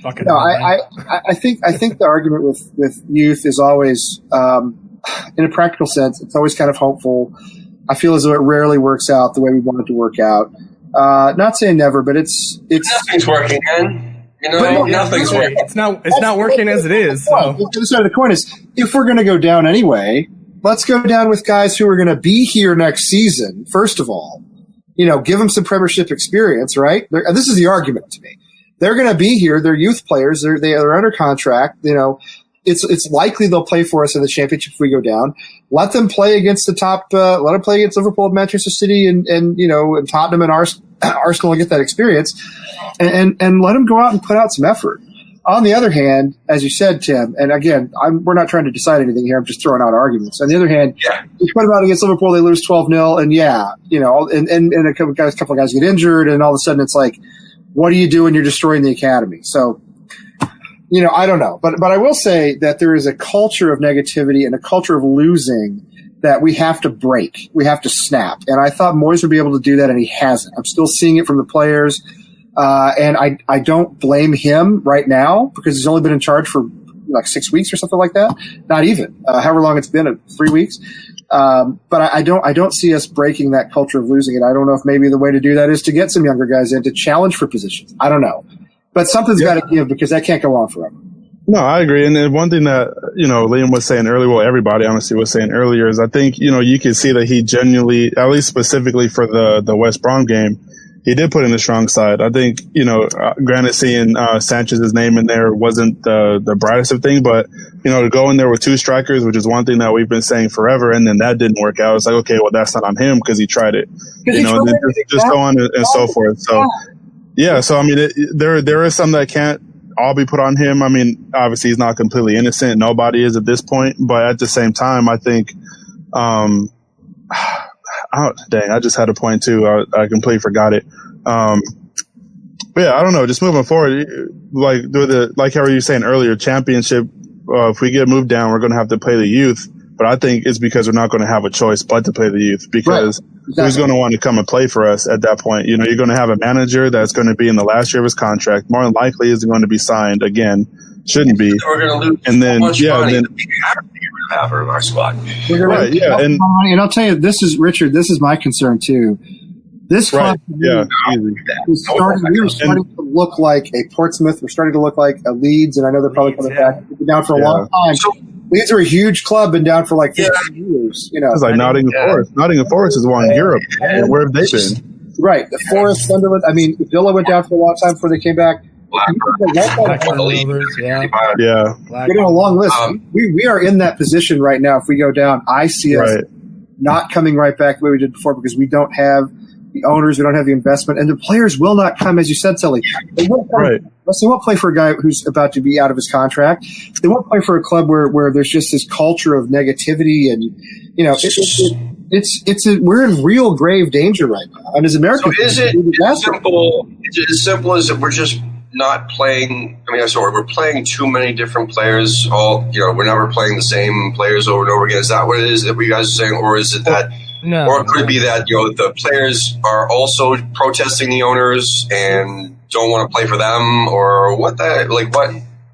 I think the argument with youth is always, in a practical sense, it's always kind of hopeful. I feel as though it rarely works out the way we want it to work out. Not saying never, but it's nothing's working, man. Nothing's working. It's not working as it is. So. The other side of the coin is, if we're going to go down anyway, let's go down with guys who are going to be here next season. First of all, give them some Premiership experience, right? This is the argument to me. They're going to be here. They're youth players. They're under contract. it's likely they'll play for us in the championship if we go down. Let them play against the top. Let them play against Liverpool, and Manchester City, and Tottenham and Arsenal and get that experience, and let them go out and put out some effort. On the other hand, as you said, Tim, and again, we're not trying to decide anything here. I'm just throwing out arguments. On the other hand, you put them out against Liverpool, they lose 12-0, and and a couple of guys get injured, and all of a sudden it's like, what do you do when you're destroying the academy? So, I don't know. But I will say that there is a culture of negativity and a culture of losing that we have to break. We have to snap. And I thought Moyes would be able to do that, and he hasn't. I'm still seeing it from the players. And I don't blame him right now because he's only been in charge for like 6 weeks or something like that. Not even, however long it's been, 3 weeks. But I don't see us breaking that culture of losing it. I don't know if maybe the way to do that is to get some younger guys in to challenge for positions. I don't know. But something's got to give because that can't go on forever. No, I agree. And then one thing that, Liam was saying earlier, well, everybody honestly was saying earlier is I think, you can see that he genuinely, at least specifically for the West Brom game, he did put in a strong side. I think, granted seeing Sanchez's name in there wasn't the brightest of things, but, to go in there with two strikers, which is one thing that we've been saying forever, and then that didn't work out. It's like, okay, well, that's not on him because he tried it, and then just so on and so forth. So, yeah, so, I mean, there is some that can't all be put on him. I mean, obviously he's not completely innocent. Nobody is at this point, but at the same time, I think, I just had a point too. I completely forgot it. But yeah, I don't know. Just moving forward, like how you were saying earlier, championship. If we get moved down, we're going to have to play the youth. But I think it's because we're not going to have a choice but to play the youth because who's going to want to come and play for us at that point? You're going to have a manager that's going to be in the last year of his contract. More than likely is going to be signed again. Shouldn't be. We're going to lose so much money that we have to get rid of half of our squad. Right, yeah. And I'll tell you, this is my concern too. This club is starting to look like a Portsmouth. We're starting to look like a Leeds, and I know they're probably coming back. They've been down for a long time. So, Leeds are a huge club, been down for like 15 years. It's like Nottingham Forest. Nottingham Forest is one in Europe. Where have they been? Right. The Forest, Sunderland. I mean, Villa went down for a long time before they came back. We're on a long list. We are in that position right now. If we go down, I see us not coming right back the way we did before because we don't have the owners, we don't have the investment, and the players will not come, as you said, Celly. They won't play for a guy who's about to be out of his contract. They won't play for a club where there's just this culture of negativity, and we're in real grave danger right now. And as Americans, so is it as simple as that we're just not playing? I mean, we're playing too many different players. We're never playing the same players over and over again. Is that what it is that we guys are saying, or is it that? No. Or it could be that the players are also protesting the owners and don't want to play for them, or what?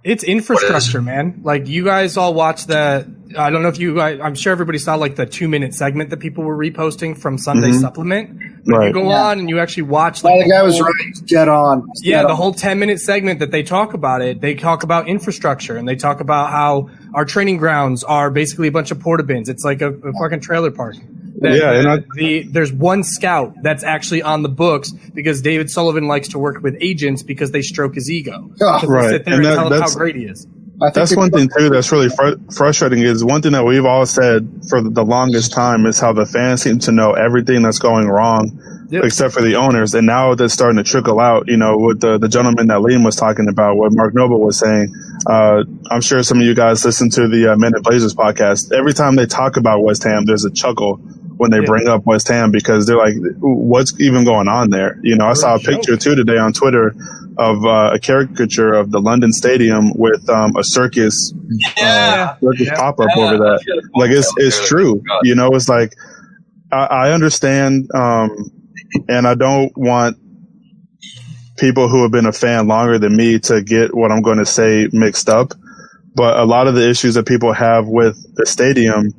It's infrastructure, man. Like you guys all watched that. I don't know if you guys. I'm sure everybody saw like the 2-minute segment that people were reposting from Sunday Supplement. But you go on and you actually watch. Like, the guy was right, dead on. The whole 10-minute segment that they talk about it. They talk about infrastructure and they talk about how our training grounds are basically a bunch of porta bins. It's like a fucking trailer park. There's one scout that's actually on the books because David Sullivan likes to work with agents because they stroke his ego. They sit there and tell him how great he is. That's one thing too that's really frustrating is one thing that we've all said for the longest time is how the fans seem to know everything that's going wrong except for the owners, and now that's starting to trickle out, with the gentleman that Liam was talking about, what Mark Noble was saying. I'm sure some of you guys listen to the Men in Blazers podcast. Every time they talk about West Ham, there's a chuckle when they bring up West Ham because they're like, what's even going on there? I saw a picture too today on Twitter of a caricature of the London Stadium with a circus pop-up over that. Like, it's true. It's like, I understand, and I don't want people who have been a fan longer than me to get what I'm going to say mixed up. But a lot of the issues that people have with the stadium,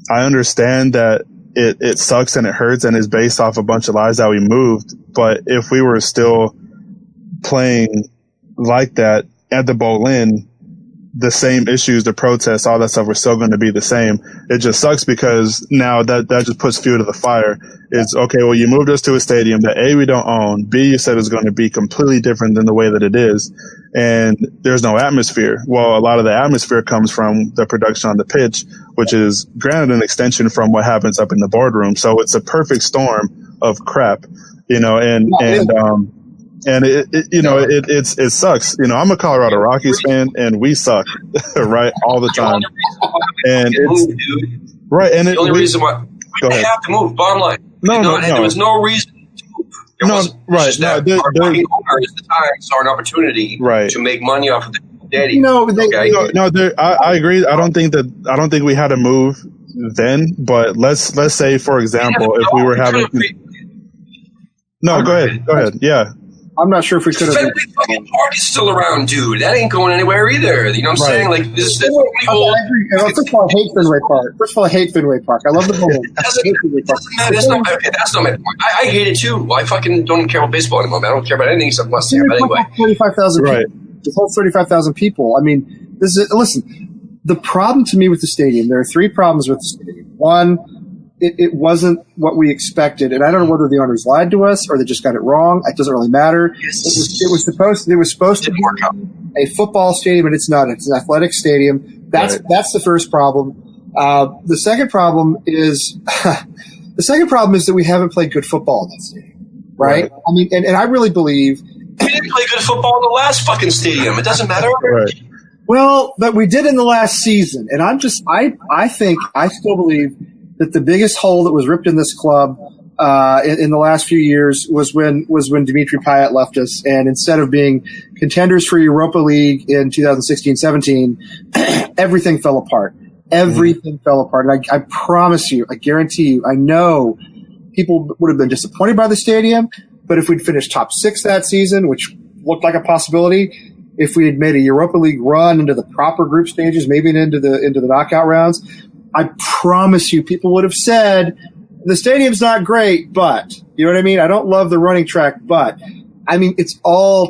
I understand that it sucks and it hurts and is based off a bunch of lies that we moved. But if we were still playing like that at the Boleyn, the same issues, the protests, all that stuff were still going to be the same. It just sucks because now that just puts fuel to the fire. It's okay, well, you moved us to a stadium that A, we don't own, B, you said is going to be completely different than the way that it is, and there's no atmosphere. Well, a lot of the atmosphere comes from the production on the pitch, which is granted an extension from what happens up in the boardroom. So it's a perfect storm of crap, and it sucks. I'm a Colorado Rockies fan, and we suck, right, all the time. And it's right. And the only reason why we have to move. Bottom line, there was no reason to move. Our fucking owners at the time saw an opportunity to make money off of the stadium. I agree. I don't think we had to move then. But let's say, for example, if we were having. No, go ahead. Yeah. I'm not sure if we could have. Fenway fucking Park is still around, dude. That ain't going anywhere either. You know what I'm saying? Like, this is old. First of all, I hate Fenway Park. I love the ball. That's not my point. I hate it too. I fucking don't care about baseball anymore, man. I don't care about anything except West Ham. But anyway, 35,000 people. The whole 35,000 people. I mean, listen. The problem to me with the stadium, there are three problems with the stadium. One, it wasn't what we expected, and I don't know whether the owners lied to us or they just got it wrong. It doesn't really matter. It was supposed to be a football stadium, and it's not. It's an athletic stadium. That's the first problem. The second problem is that we haven't played good football in that stadium, right? I mean, and I really believe we didn't play good football in the last fucking stadium. It doesn't matter. Right. Well, but we did in the last season, and I still believe that the biggest hole that was ripped in this club in the last few years was when Dimitri Payet left us, and instead of being contenders for Europa League in 2016-17, everything fell apart. Everything fell apart, and I promise you, I guarantee you, I know people would have been disappointed by the stadium, but if we'd finished top 6 that season, which looked like a possibility, if we had made a Europa League run into the proper group stages, maybe into the knockout rounds, I promise you, people would have said, the stadium's not great, but, you know what I mean? I don't love the running track, but, I mean, it's all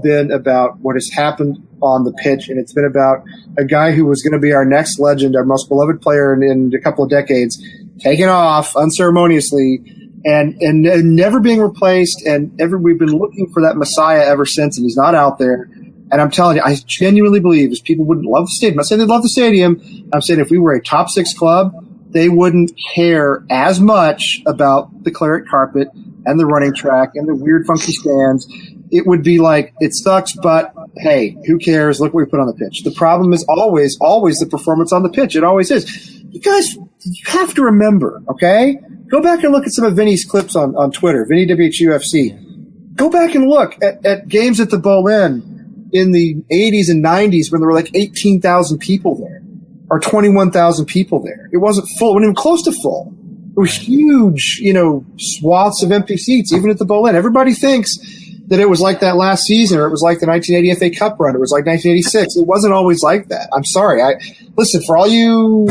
been about what has happened on the pitch, and it's been about a guy who was going to be our next legend, our most beloved player in a couple of decades, taken off unceremoniously, and never being replaced, and we've been looking for that Messiah ever since, and he's not out there. And I'm telling you, I genuinely believe if people wouldn't love the stadium, I'm not saying they love the stadium, I'm saying if we were a top 6 club, they wouldn't care as much about the claret carpet and the running track and the weird funky stands. It would be like, it sucks, but hey, who cares? Look what we put on the pitch. The problem is always the performance on the pitch. It always is. You guys, you have to remember, okay? Go back and look at some of Vinny's clips on Twitter, Vinny WHUFC. Go back and look at games at the Bolin in the 80s and 90s when there were like 18,000 people there or 21,000 people there. It wasn't full. It wasn't even close to full. It was huge, swaths of empty seats, even at the Bolin. Everybody thinks that it was like that last season or it was like the 1980 FA Cup run. It was like 1986. It wasn't always like that. I'm sorry. Listen, for all you,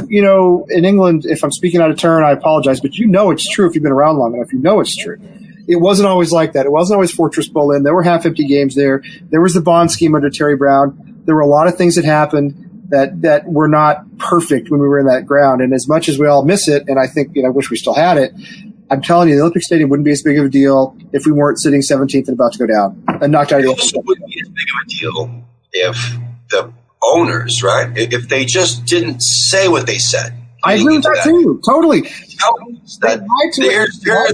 in England, if I'm speaking out of turn, I apologize, but it's true if you've been around long enough. It's true. It wasn't always like that. It wasn't always Fortress Bolin. There were half-empty games there. There was the bond scheme under Terry Brown. There were a lot of things that happened that were not perfect when we were in that ground. And as much as we all miss it, and I think I wish we still had it, I'm telling you, the Olympic Stadium wouldn't be as big of a deal if we weren't sitting 17th and about to go down and knocked out of the also wouldn't be as big of a deal if the owners, right, if they just didn't say what they said. I agree with that too. Totally. Here's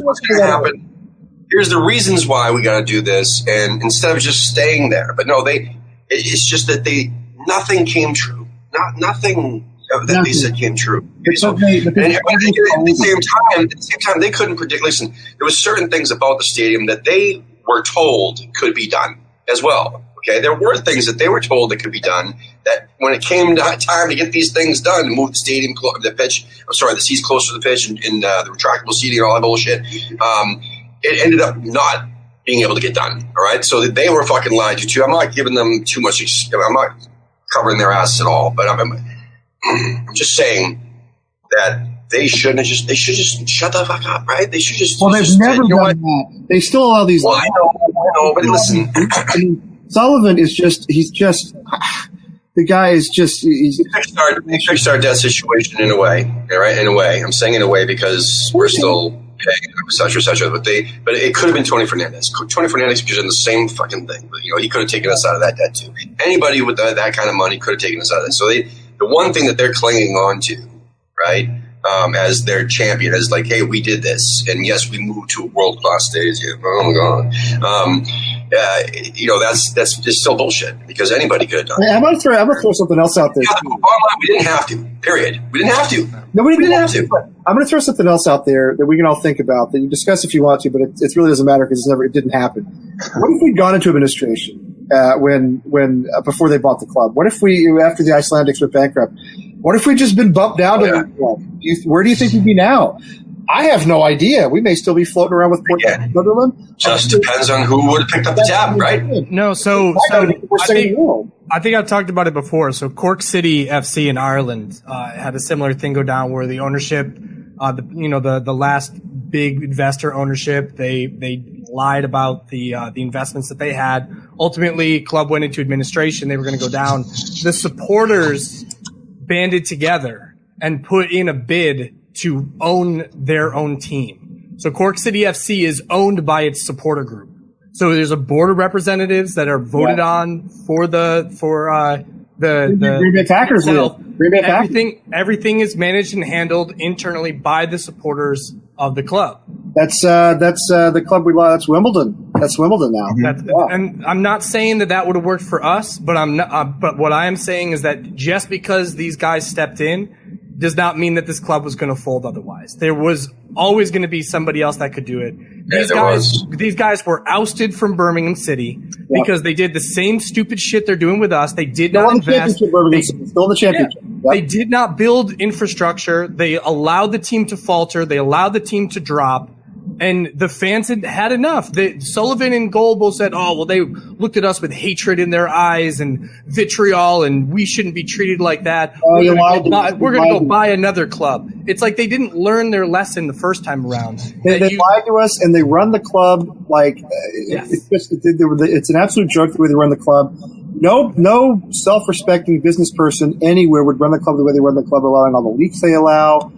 what's going to happen. Here's the reasons why we got to do this, and instead of just staying there. But no, it's just that nothing came true. Nothing that they said came true. Okay, so, and at the same time, they couldn't predict. Listen, there was certain things about the stadium that they were told could be done as well. Okay, there were things that they were told that could be done. That when it came time to get these things done, and move the stadium, the seats closer to the pitch, and the retractable seating and all that bullshit. It ended up not being able to get done. All right, so they were fucking lied to too. I'm not giving them too much. I'm not covering their ass at all. But I'm just saying that they should just shut the fuck up, right? They should just. Well, they've never done that. They still allow these. Well, I know, but listen. Sullivan is just. The guy is just he's fixed our debt situation in a way, right? In a way, I'm saying in a way because we're still paying, et cetera. But it could have been Tony Fernandez. Tony Fernandez could have done the same fucking thing. But, he could have taken us out of that debt too. Anybody with that kind of money could have taken us out of that. So the one thing that they're clinging on to, right, as their champion, is like, hey, we did this, and yes, we moved to a world class stadium. Oh my god. That's just still bullshit because anybody could have done it. I'm gonna throw something else out there. Yeah, bottom line, we didn't have to. Period. We didn't have to. Nobody didn't have to. I'm going to throw something else out there that we can all think about. That you discuss if you want to, but it really doesn't matter because it didn't happen. What if we'd gone into administration when before they bought the club? What if we, after the Icelandics went bankrupt, what if we'd just been bumped down to the club? Where do you think we'd be now? I have no idea. We may still be floating around with Port Sunderland. Just depends on who would have picked up the tab, right? No, I think I've talked about it before. So Cork City FC in Ireland had a similar thing go down where the ownership, the last big investor ownership, they lied about the investments that they had. Ultimately, club went into administration. They were going to go down. The supporters banded together and put in a bid to own their own team. So Cork City FC is owned by its supporter group. So there's a board of representatives that are voted on for the Green Bay Packers. Everything is managed and handled internally by the supporters of the club. That's the club we love. That's Wimbledon. That's Wimbledon now. And I'm not saying that would have worked for us, but but what I am saying is that just because these guys stepped in does not mean that this club was going to fold otherwise. There was always going to be somebody else that could do it. These guys were ousted from Birmingham City because they did the same stupid shit they're doing with us. They did not invest. Still the championship. They did not build infrastructure. They allowed the team to falter. They allowed the team to drop. And the fans had enough. Sullivan and Gold both said, oh, well, they looked at us with hatred in their eyes and vitriol, and we shouldn't be treated like that. We're going to go buy another club. It's like they didn't learn their lesson the first time around. They lied to us, and they run the club like it's an absolute joke the way they run the club. No self-respecting business person anywhere would run the club the way they run the club, allowing all the leaks they allow.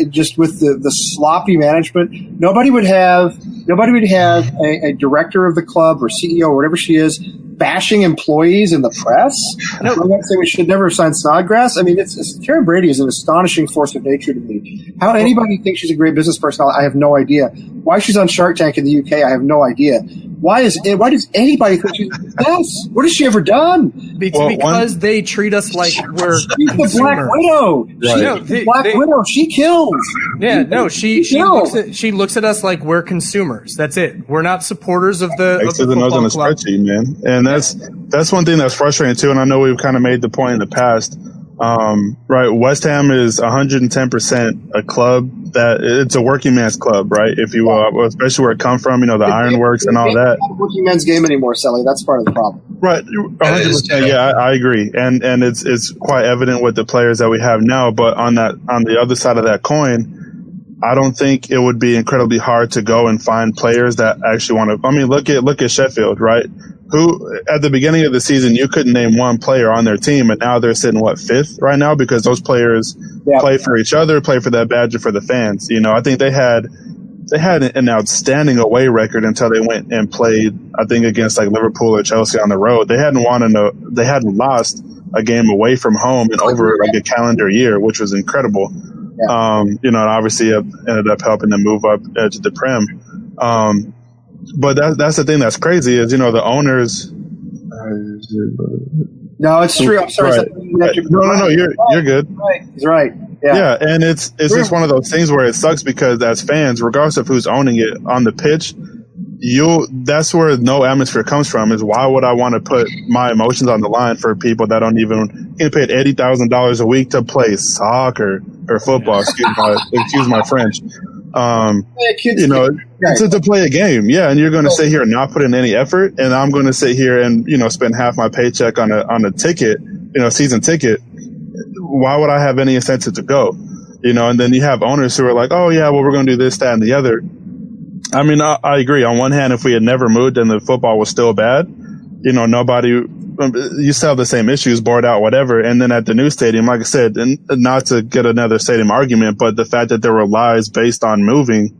Just with the sloppy management, nobody would have a director of the club or CEO or whatever she is bashing employees in the press. I'm not saying we should never sign Snodgrass. I mean, Karen Brady is an astonishing force of nature to me. How anybody thinks she's a great business person, I have no idea. Why she's on Shark Tank in the UK, I have no idea. Why does anybody think she's the best? What has she ever done? Because they treat us like we're the Black Widow. Right. Black Widow. She kills. Yeah, no, she looks at us like we're consumers. That's it. We're not supporters of the football club. Spreadsheet, man. And that's one thing that's frustrating too. And I know we've kind of made the point in the past. Right, West Ham is 110% a club that it's a working man's club, right? If you will, especially where it come from, the ironworks and all that. It's not a working man's game anymore, Celly. That's part of the problem. Right, 100%. Yeah, I agree, and it's quite evident with the players that we have now. But on the other side of that coin, I don't think it would be incredibly hard to go and find players that actually want to. I mean, look at Sheffield, right? Who at the beginning of the season you couldn't name one player on their team, and now they're sitting fifth right now because those players play for each other, play for that badge, for the fans. I think they had an outstanding away record until they went and played, I think, against like Liverpool or Chelsea on the road. They hadn't lost a game away from home in over like a calendar year, which was incredible. Yeah. And obviously it ended up helping them move up to the Prem. But that's the thing that's crazy is, the owners. No, it's true. I'm sorry. Right. No, you're good. He's right. Yeah, and it's just one of those things where it sucks because as fans, regardless of who's owning it on the pitch, that's where no atmosphere comes from. Is why would I want to put my emotions on the line for people that don't even get paid $80,000 a week to play soccer or football? Excuse my French. To play a game, and you're going to sit here and not put in any effort, and I'm going to sit here and spend half my paycheck on a ticket, season ticket. Why would I have any incentive to go? And then you have owners who are like, oh yeah, well we're going to do this, that, and the other. I mean, I agree. On one hand, if we had never moved and the football was still bad, nobody you still have the same issues, bored out, whatever. And then at the new stadium, like I said, and not to get another stadium argument, but the fact that there were lies based on moving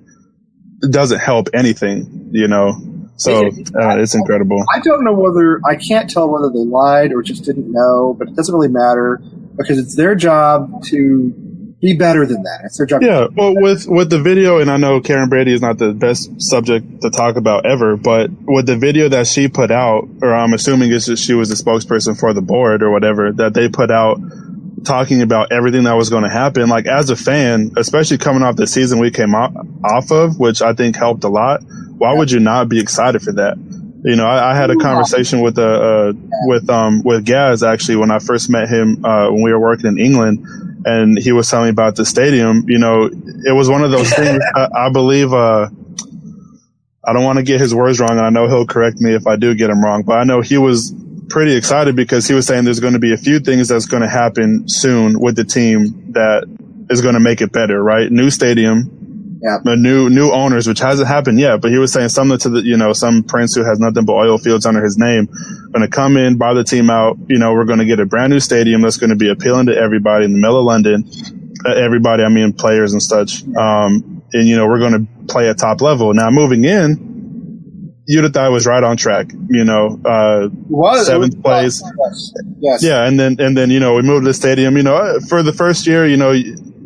doesn't help anything, So it's incredible. I don't know I can't tell whether they lied or just didn't know, but it doesn't really matter because it's their job to be better than that. It's their job. Yeah, well, with the video, and I know Karen Brady is not the best subject to talk about ever, but with the video that she put out, or I'm assuming it's just she was the spokesperson for the board or whatever, that they put out talking about everything that was going to happen, like as a fan, especially coming off the season we came off of, which I think helped a lot, why would you not be excited for that? I had a conversation with Gaz actually when I first met him when we were working in England, and he was telling me about the stadium. It was one of those things. I believe I don't want to get his words wrong, and I know he'll correct me if I do get them wrong. But I know he was pretty excited because he was saying there's going to be a few things that's going to happen soon with the team that is going to make it better. Right, new stadium. Yeah. New owners, which hasn't happened yet, but he was saying something to some prince who has nothing but oil fields under his name, going to come in, buy the team out. We're going to get a brand new stadium that's going to be appealing to everybody in the middle of London. Everybody, I mean players and such. And we're going to play at top level. Now moving in, you'd have thought it was right on track. Seventh place. Yes. Yeah, and then we moved to the stadium. For the first year,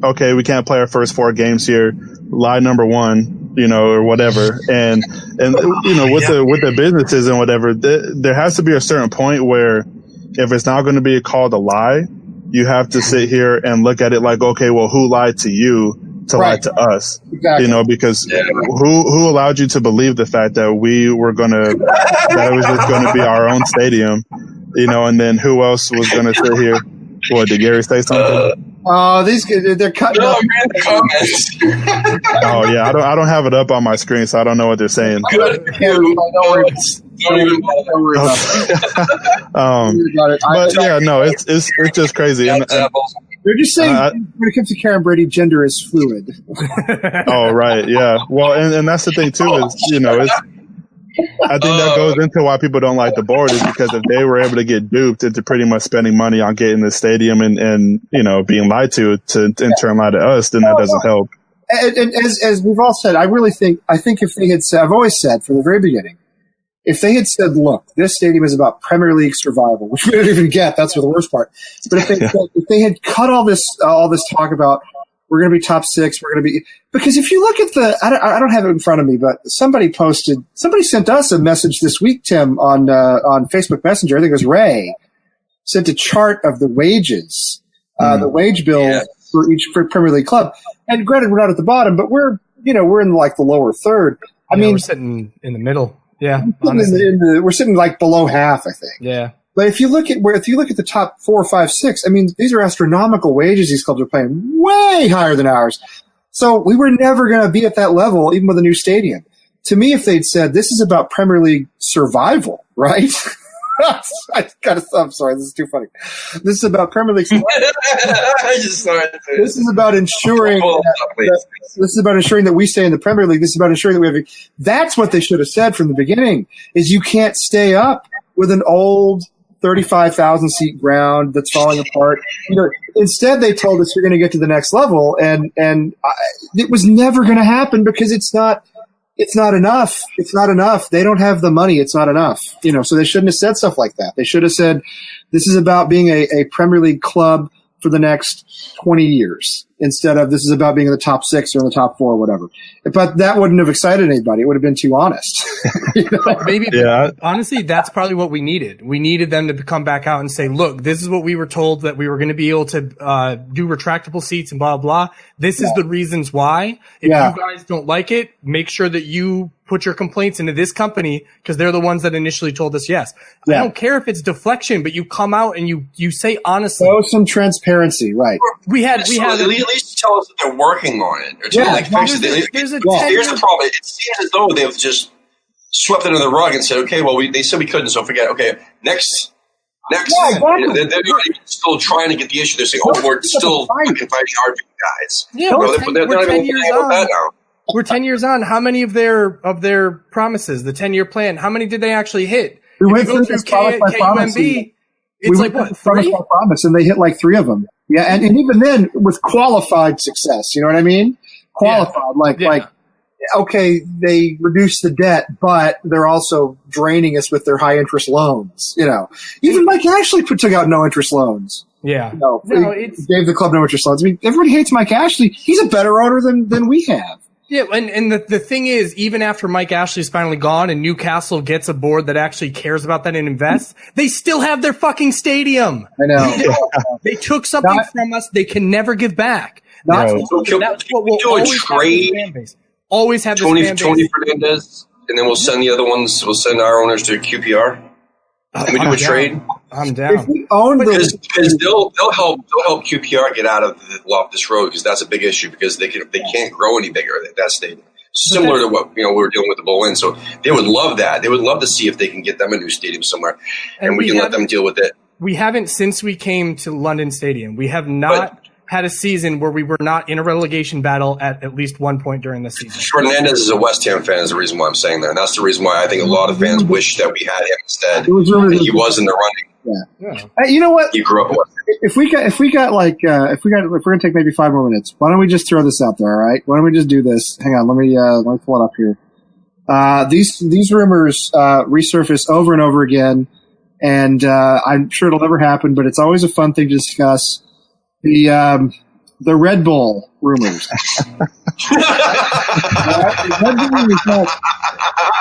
okay, we can't play our first 4 games here. Lie number 1, or whatever. And with the businesses and whatever, there has to be a certain point where if it's not going to be called a lie, you have to sit here and look at it like, okay, well, who lied to you to lie to us? Exactly. Because who allowed you to believe the fact that that it was just going to be our own stadium, and then who else was going to sit here? What, did Gary say something? These guys, they're cutting up. The comments. Oh yeah, I don't have it up on my screen, so I don't know what they're saying. Good. But yeah, no, it's just crazy. And they're just saying when it comes to Karen Brady, gender is fluid. Oh right, yeah. Well, and that's the thing too is I think that goes into why people don't like the board is because if they were able to get duped into pretty much spending money on getting the stadium and being lied to in turn lie to us, then that doesn't help. And as we've all said, I think if they had said, I've always said from the very beginning, if they had said, look, this stadium is about Premier League survival, which we didn't even get, that's the worst part. But if they had cut all this talk about we're going to be top 6. We're going to be – because if you look at I don't have it in front of me, but somebody sent us a message this week, Tim, on Facebook Messenger. I think it was Ray, sent a chart of the wages, the wage bill for each Premier League club. And granted, we're not at the bottom, but we're in like the lower third. I mean, we're sitting in the middle. Yeah, we're sitting like below half, I think. Yeah. But if you look at the top 4, 5, 6, I mean, these are astronomical wages these clubs are paying, way higher than ours. So we were never going to be at that level, even with a new stadium. To me, if they'd said this is about Premier League survival, right? I'm sorry, this is too funny. This is about Premier League survival. This is about ensuring that we stay in the Premier League. This is about ensuring that we have. That's what they should have said from the beginning. Is you can't stay up with an old 35,000 seat ground that's falling apart. Instead they told us you're going to get to the next level, and it was never going to happen because it's not enough. It's not enough. They don't have the money. It's not enough. So they shouldn't have said stuff like that. They should have said this is about being a Premier League club for the next 20 years instead of this is about being in the top 6 or in the top 4 or whatever. But that wouldn't have excited anybody. It would have been too honest. Maybe, yeah. Honestly, that's probably what we needed. We needed them to come back out and say, look, this is what we were told that we were going to be able to do retractable seats and blah, blah. This is the reasons why. If you guys don't like it, make sure that you put your complaints into this company because they're the ones that initially told us yes. I don't care if it's deflection, but you come out and you say honestly. Show some transparency, right? We had at least tell us that they're working on it. Or fix it. Here's the problem. It seems as though they've just swept it under the rug and said, okay, well, they said we couldn't, so forget. Okay, next. Yeah, exactly. They're not even still trying to get the issue. They're saying, we're still fucking fighting hard for you guys. Yeah, they're not even thinking about that now. We're 10 years on. How many of their promises, the 10-year plan, how many did they actually hit? We went through this promise by promise. It's like what, 3? Promise, and they hit like 3 of them. Yeah, and even then with qualified success. You know what I mean? Qualified, like okay, they reduce the debt, but they're also draining us with their high interest loans. You know, even Mike Ashley took out no interest loans. Yeah, he gave the club no interest loans. I mean, everybody hates Mike Ashley. He's a better owner than we have. Yeah, and the thing is, even after Mike Ashley's finally gone and Newcastle gets a board that actually cares about that and invests, they still have their fucking stadium. I know. They took something from us they can never give back. That's what we'll always trade. Always have this fan base. Tony Fernandez, and then we'll send the other ones. We'll send our owners to QPR. Can we do a trade? I'm down. If we own because they'll help QPR get out of the Loftus Road, because that's a big issue, because they can't grow any bigger at that stadium. Similar to what we were dealing with the Bull Inn. So they would love that. They would love to see if they can get them a new stadium somewhere, and we can let them deal with it. We haven't, since we came to London Stadium, we have not had a season where we were not in a relegation battle at least one point during the season. Fernandez is a West Ham fan is the reason why I'm saying that. And that's the reason why I think a lot of fans wish that we had him instead. And he was in the running. Yeah. Hey, you know what? He grew up with. If we're gonna take maybe 5 more minutes, why don't we just throw this out there? All right, why don't we just do this? Hang on, let me pull it up here. These rumors resurface over and over again, and I'm sure it'll never happen, but it's always a fun thing to discuss. The Red Bull rumors.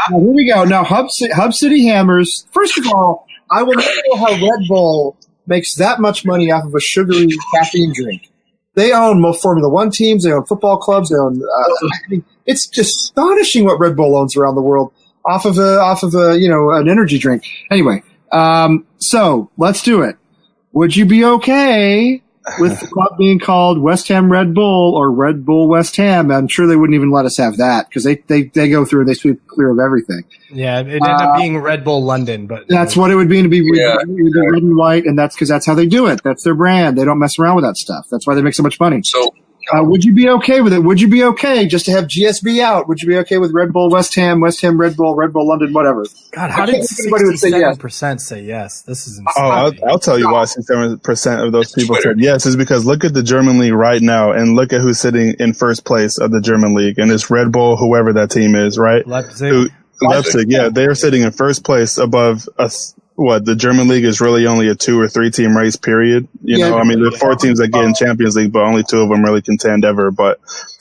Here we go. Now, Hub City Hammers. First of all, I will never know how Red Bull makes that much money off of a sugary caffeine drink. They own Formula One teams. They own football clubs. They own. It's just astonishing what Red Bull owns around the world off of an energy drink. Anyway, so let's do it. Would you be okay with the club being called West Ham Red Bull or Red Bull West Ham? I'm sure they wouldn't even let us have that, because they go through and they sweep clear of everything. Yeah, it ended up being Red Bull London, but that's what it would be to be red and white, and that's because that's how they do it. That's their brand. They don't mess around with that stuff. That's why they make so much money. So, would you be okay with it? Would you be okay just to have GSB out? Would you be okay with Red Bull West Ham Red Bull London, whatever? God, how did 67% say yes? This is insane. Oh, I'll tell you why 67% of those people said yes is because look at the German league right now and look at who's sitting in first place of the German league, and it's Red Bull, whoever that team is, right? Leipzig, yeah, they are sitting in first place above us. What, the German league is really only a 2 or 3 team race, period. You know, I mean, there are 4 teams that get in Champions League, but only 2 of them really contend ever. But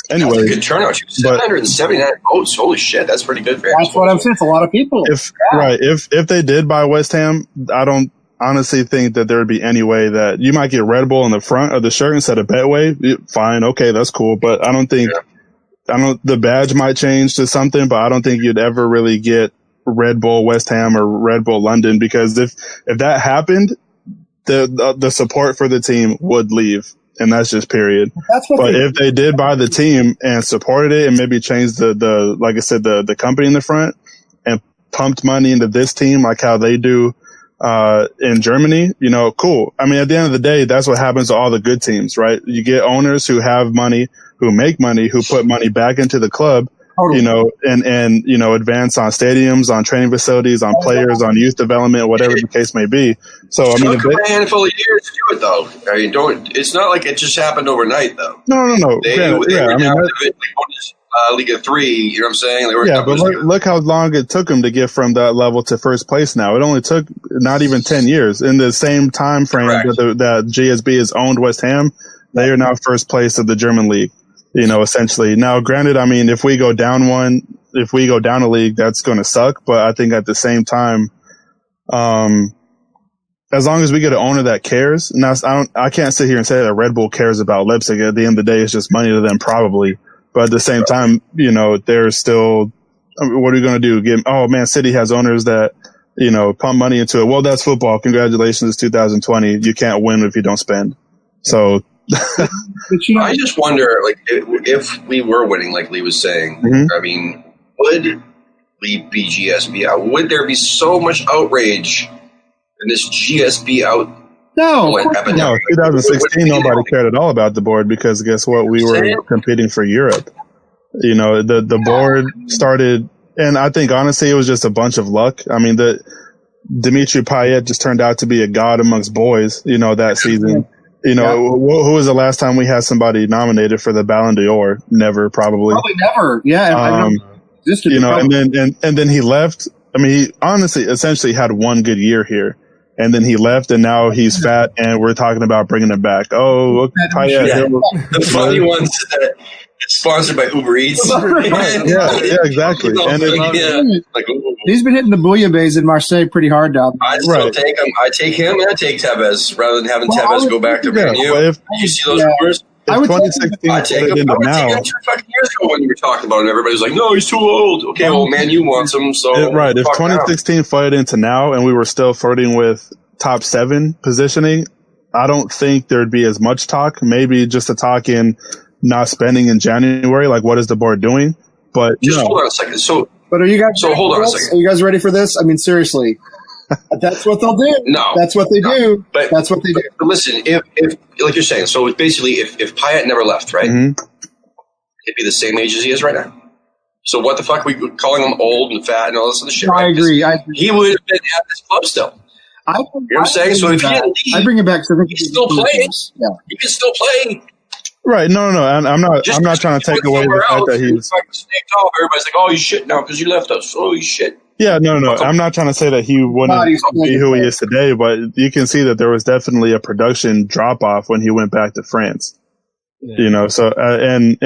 anyway, that's a good turnout. 779 votes. Holy shit, that's pretty good. That's what I'm saying. It's a lot of people. If they did buy West Ham, I don't honestly think that there would be any way that you might get Red Bull in the front of the shirt instead of Betway. Fine, okay, that's cool, but I don't think the badge might change to something, but I don't think you'd ever really get Red Bull West Ham or Red Bull London, because if that happened, the support for the team would leave, and that's just period. But if they did buy the team and supported it and maybe changed the like I said, the company in the front and pumped money into this team like how they do in Germany, cool. I mean, at the end of the day, that's what happens to all the good teams, right? You get owners who have money, who make money, who put money back into the club. And advance on stadiums, on training facilities, on players, on youth development, whatever the case may be. So, I mean, it took a handful of years to do it, though. I mean, it's not like it just happened overnight, though. No. They were League of 3, you know what I'm saying? But look how long it took them to get from that level to first place now. It only took not even 10 years. In the same time frame that GSB has owned West Ham, they are now first place of the German league. Essentially. Now, granted, I mean, if we go down a league, that's going to suck. But I think at the same time, as long as we get an owner that cares, now I can't sit here and say that Red Bull cares about Leipzig. At the end of the day, it's just money to them, probably. But at the same time, they're still. What are we going to do? Man City has owners that pump money into it. Well, that's football. Congratulations, 2020. You can't win if you don't spend. So. I just wonder, like, if we were winning, like Lee was saying, I mean, would Lee be GSB out? Would there be so much outrage in this GSB out? No, 2016, nobody cared at all about the board, because guess what? We were competing for Europe. The board started, and I think honestly it was just a bunch of luck. I mean, Dimitri Payet just turned out to be a god amongst boys, that season. Who was the last time we had somebody nominated for the Ballon d'Or? Never, probably. Probably never. Yeah. And then he left. I mean, he honestly, essentially had one good year here. And then he left, and now he's fat, and we're talking about bringing him back. Oh, Payet. Yeah. The funny ones that it's sponsored by Uber Eats. yeah, exactly. And he's been hitting the bouillabaisse in Marseille pretty hard now. I'd still take him. I take him and I take Tevez rather than having Tevez go back to Man U. You see those rumors? I would 2016 I take him. I would take him 2 fucking years ago when you were talking about him. Everybody was like, "No, he's too old." Okay, well, Man U wants him, so right. If 2016 flowed into now, and we were still flirting with top 7 positioning, I don't think there'd be as much talk. Maybe just a talk in not spending in January. Like, what is the board doing? But just hold on a second. But are you guys? So hold on a second. Are you guys ready for this? I mean, seriously. That's what they'll do. No, that's what they do. But that's what they do. But listen, if like you're saying, so basically, if Payet never left, right, he'd be the same age as he is right now. So what the fuck are we calling him old and fat and all this other shit? No, right? I agree. He would have been at this club still. You know what I'm saying? So if he didn't leave, I bring him back. So he's still playing. Yeah, he can still play. Right? No. I'm not trying to take away the fact that he's snaked off. Everybody's like, "Oh, he's shit now because you left us." Oh, he's shit. Yeah, no. I'm not trying to say that he wouldn't be who he is today, but you can see that there was definitely a production drop off when he went back to France. Yeah. So and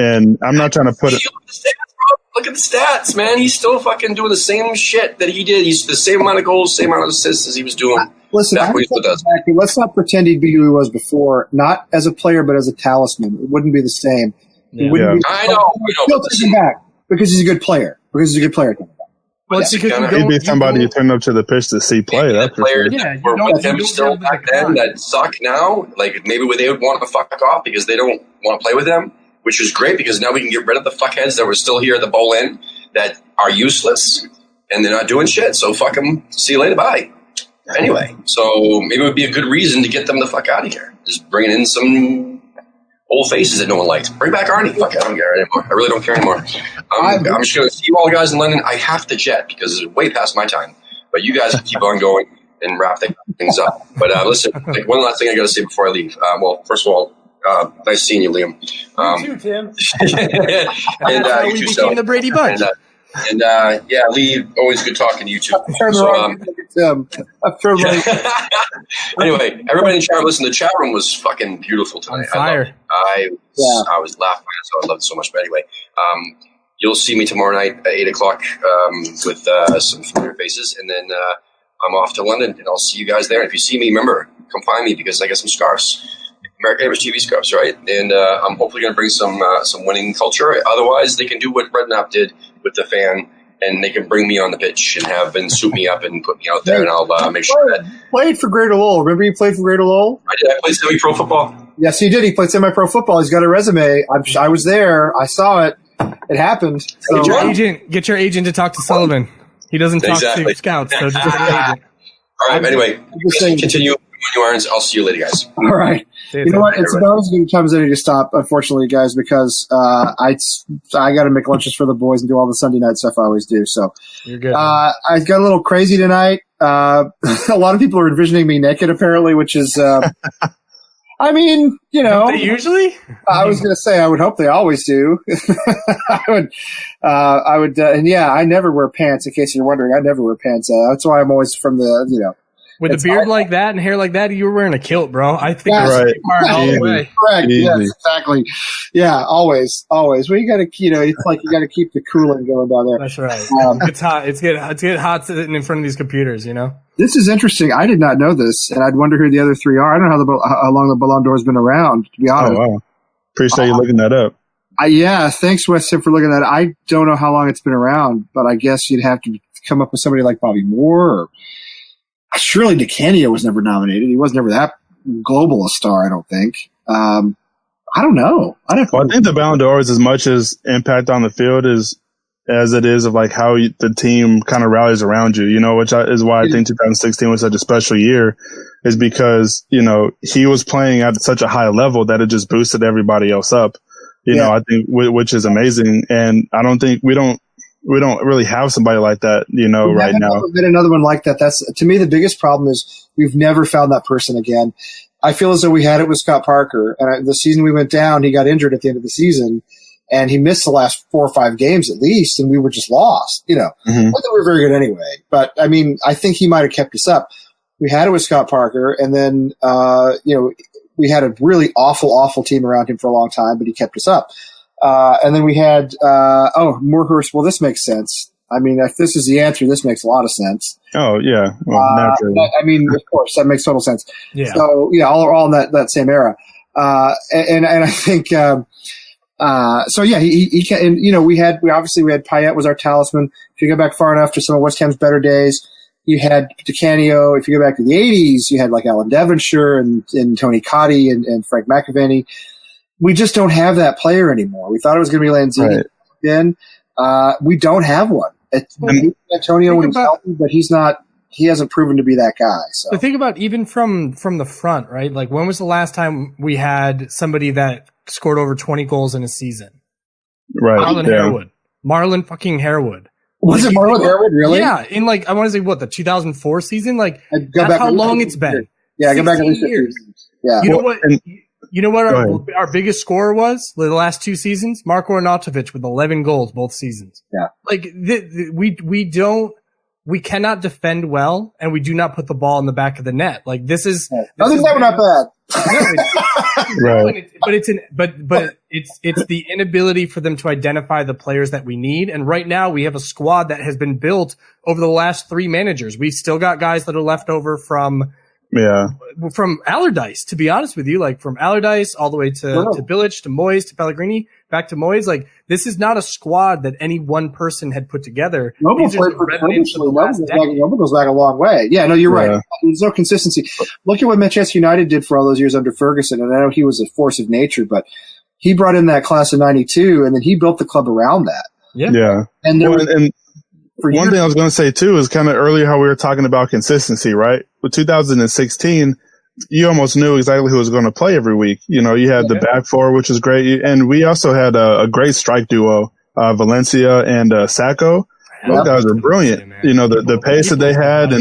I'm not trying to put it. Look at the stats, man. He's still fucking doing the same shit that he did. He's the same amount of goals, same amount of assists as he was doing. Listen, let's not pretend he'd be who he was before. Not as a player, but as a talisman. It wouldn't be the same. Yeah. I know. He'll take him back because he's a good player. Well, he'd be somebody you turn up to the pitch to see play. That's players that were with him still back then that suck now. Like maybe they would want to fuck off because they don't want to play with them, which is great because now we can get rid of the fuckheads that were still here at the bowl end that are useless and they're not doing shit. So fuck them. See you later. Bye. Anyway, so maybe it would be a good reason to get them the fuck out of here. Just bringing in some old faces that no one likes. Bring back Arnie. Fuck it, I don't care anymore. I really don't care anymore. I'm just going to see you all guys in London. I have to jet because it's way past my time. But you guys keep on going and wrap things up. But listen, like one last thing I got to say before I leave. Well, first of all, nice seeing you, Liam. You too, Tim. And we became the Brady Bunch. And Lee, always good talking to you too. Anyway, everybody in the chat room, listen, the chat room was fucking beautiful tonight. Fire. I was laughing, so I loved it so much. But anyway, you'll see me tomorrow night at 8 o'clock with some familiar faces, and then I'm off to London, and I'll see you guys there. And if you see me, remember, come find me because I got some scarves. American AHTV scarves, right? And I'm hopefully going to bring some winning culture. Otherwise, they can do what Redknapp did with the fan, and they can bring me on the pitch and have and soup me up and put me out there, and I'll make sure that. Played for Greater Lowell. Remember you played for Greater Lowell? I did. I played semi-pro football. Yes, he did. He played semi-pro football. He's got a resume. I was there. I saw it. It happened. So. Get your agent to talk to Sullivan. He doesn't talk to scouts, so just get an agent. All right. Anyway, continue. I'll see you later, guys. All right. You know what? It's about as good times I need to stop, unfortunately, guys, because I got to make lunches for the boys and do all the Sunday night stuff I always do. So you're good. I got a little crazy tonight. A lot of people are envisioning me naked, apparently, which is, I mean, you know. Don't they usually? I was going to say I would hope they always do. I would, and yeah, I never wear pants. In case you're wondering, I never wear pants. That's why I'm always from the, you know. With a beard like that and hair like that, you were wearing a kilt, bro. I think that's right. All the way. Correct. Easy. Yes, exactly. Yeah, always. Well, you got to, it's like you got to keep the cooling going down there. That's right. It's hot. It's get hot sitting in front of these computers, you know? This is interesting. I did not know this, and I'd wonder who the other three are. I don't know how long the Ballon d'Or has been around, to be honest. Oh, wow. Appreciate you looking that up. Yeah, thanks, West Ham, for looking at it. I don't know how long it's been around, but I guess you'd have to come up with somebody like Bobby Moore or surely DeCanio was never nominated. He was never that global a star, I don't think. I don't know. I think the Ballon d'Or is as much as impact on the field as it is of like how the team kind of rallies around you, you know, which is why I think 2016 was such a special year, is because, you know, he was playing at such a high level that it just boosted everybody else up, you know, I think, which is amazing. And I don't think we we don't really have somebody like that, right now. Been another one like that. That's, to me, the biggest problem is we've never found that person again. I feel as though we had it with Scott Parker, and the season we went down, he got injured at the end of the season, and he missed the last 4 or 5 games at least, and we were just lost. Not that we were very good anyway, but I mean, I think he might have kept us up. We had it with Scott Parker, and then we had a really awful team around him for a long time, but he kept us up. And then we had Moorhurst. Well, this makes sense. I mean, if this is the answer, this makes a lot of sense. Oh, yeah. Well, naturally. I mean, of course, that makes total sense. Yeah. So, all in that same era. And I think, so yeah, he can, and, we had Payet was our talisman. If you go back far enough to some of West Ham's better days, you had DiCanio. If you go back to the 80s, you had like Alan Devonshire and Tony Cotty and Frank McAvaney. We just don't have that player anymore. We thought it was going to be Lanzini. Then we don't have one. Antonio when he's healthy, but he's not. He hasn't proven to be that guy. So but think about even from the front, right? Like, when was the last time we had somebody that scored over 20 goals in a season? Right. Marlon fucking Harewood. Was it Marlon Harewood, really? Yeah, in I want to say the 2004 season. Like, that's how long it's been. Yeah, I go back at least years. Yeah. You know what our biggest scorer was the last 2 seasons? Marko Arnautovic with 11 goals both seasons. Yeah. Like, we cannot defend well, and we do not put the ball in the back of the net. Like, this is. Others that were not bad. Right. But it's the inability for them to identify the players that we need. And right now we have a squad that has been built over the last 3 managers. We've still got guys that are left over from Allardyce, to be honest with you, like from Allardyce all the way to Bilic, to Moyes, to Pellegrini, back to Moyes. Like, this is not a squad that any one person had put together. Noble played for Noble goes back a long way. Yeah, no, you're right. There's no consistency. Look at what Manchester United did for all those years under Ferguson, and I know he was a force of nature, but he brought in that class of 92, and then he built the club around that. Yeah. And one thing I was going to say too is kind of earlier how we were talking about consistency, right? With 2016, you almost knew exactly who was going to play every week. You had the back four, which is great. And we also had a great strike duo, Valencia and Sacco. Those guys were brilliant. The pace that they had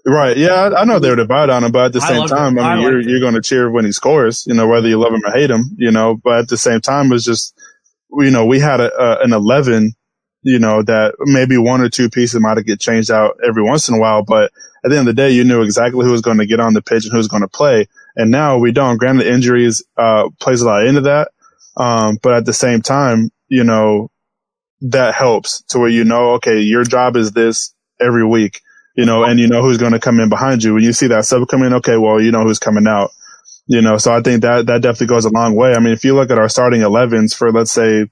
right. Yeah, I know they were divided on him, but at the same time, I mean, you're going to cheer when he scores, whether you love him or hate him, but at the same time, it was just, we had an 11, that maybe 1 or 2 pieces might get changed out every once in a while. But at the end of the day, you knew exactly who was going to get on the pitch and who was going to play. And now we don't. Granted, injuries plays a lot into that. But at the same time, that helps to where okay, your job is this every week, and who's going to come in behind you. When you see that sub come in, okay, well, who's coming out. So I think that definitely goes a long way. I mean, if you look at our starting 11s for, let's say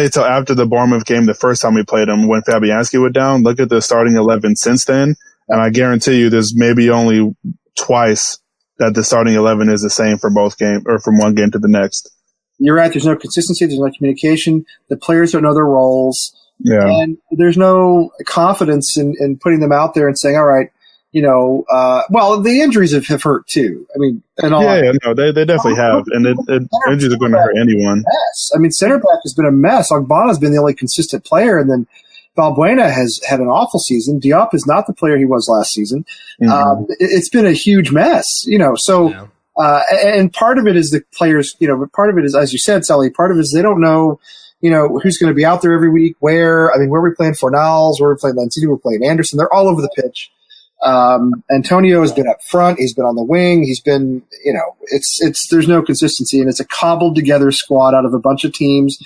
till after the Bournemouth game, the first time we played them when Fabianski went down, look at the starting 11 since then. And I guarantee you there's maybe only twice that the starting 11 is the same for both games or from one game to the next. You're right. There's no consistency. There's no communication. The players don't know their roles. Yeah. And there's no confidence in putting them out there and saying, all right, well, the injuries have hurt too. I mean, and all. Yeah, no, they definitely have, and injuries are going to hurt anyone. Mess. I mean, center back has been a mess. Ogbonna's been the only consistent player, and then Balbuena has had an awful season. Diop is not the player he was last season. Mm-hmm. It's been a huge mess, So, and part of it is the players, but part of it is, as you said, Celly. Part of it is they don't know. Who's going to be out there every week? Where are we playing Fornals? Where are we playing Lanzini? We're playing Anderson. They're all over the pitch. Antonio has been up front. He's been on the wing. He's been, there's no consistency, and it's a cobbled together squad out of a bunch of teams.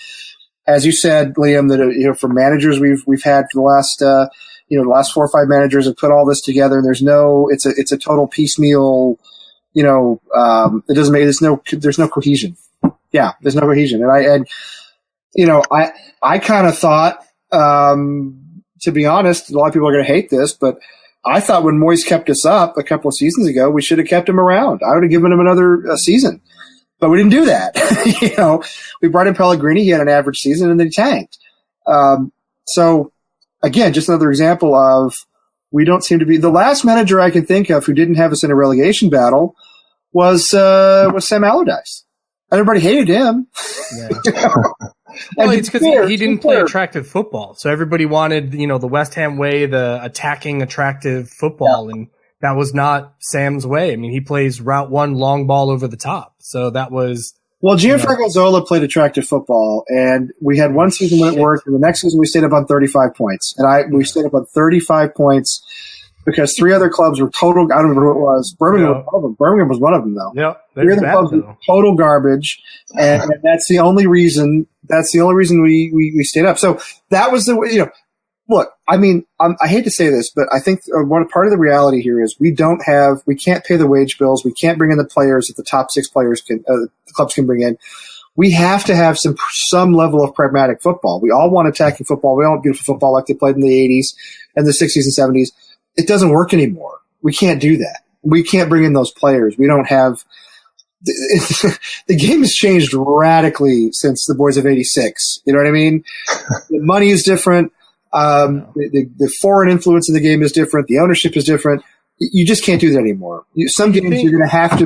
As you said, Liam, that, for managers we've had for the last, the last 4 or 5 managers have put all this together, and it's a total piecemeal, it doesn't make, there's no cohesion. Yeah, there's no cohesion. I kind of thought, to be honest, a lot of people are going to hate this, but I thought when Moyes kept us up a couple of seasons ago, we should have kept him around. I would have given him another season, but we didn't do that. We brought in Pellegrini. He had an average season and then he tanked. So again, just another example of we don't seem to be. The last manager I can think of who didn't have us in a relegation battle was Sam Allardyce. Everybody hated him. Yeah. Well, it's because he didn't play attractive football. So everybody wanted, the West Ham way, the attacking, attractive football. Yeah. And that was not Sam's way. I mean, he plays route one, long ball over the top. So that was. Well, Gianfranco Zola played attractive football, and we had one season when it worked, and the next season we stayed up on 35 points. And we stayed up on 35 points because three other clubs were total. I don't remember who it was. Birmingham was one of them. Birmingham was one of them, though. Yeah, three other clubs were total garbage, and that's the only reason. That's the only reason we stayed up. So that was the Look, I mean, I hate to say this, but I think part of the reality here is we can't pay the wage bills. We can't bring in the players that the top six players the clubs can bring in. We have to have some level of pragmatic football. We all want attacking football. We all want beautiful football like they played in the 80s and the 60s and 70s. It doesn't work anymore. We can't do that. We can't bring in those players. We don't have – the game has changed radically since the boys of 86. You know what I mean? The money is different. The foreign influence in the game is different. The ownership is different. You just can't do that anymore. Some games you're going to have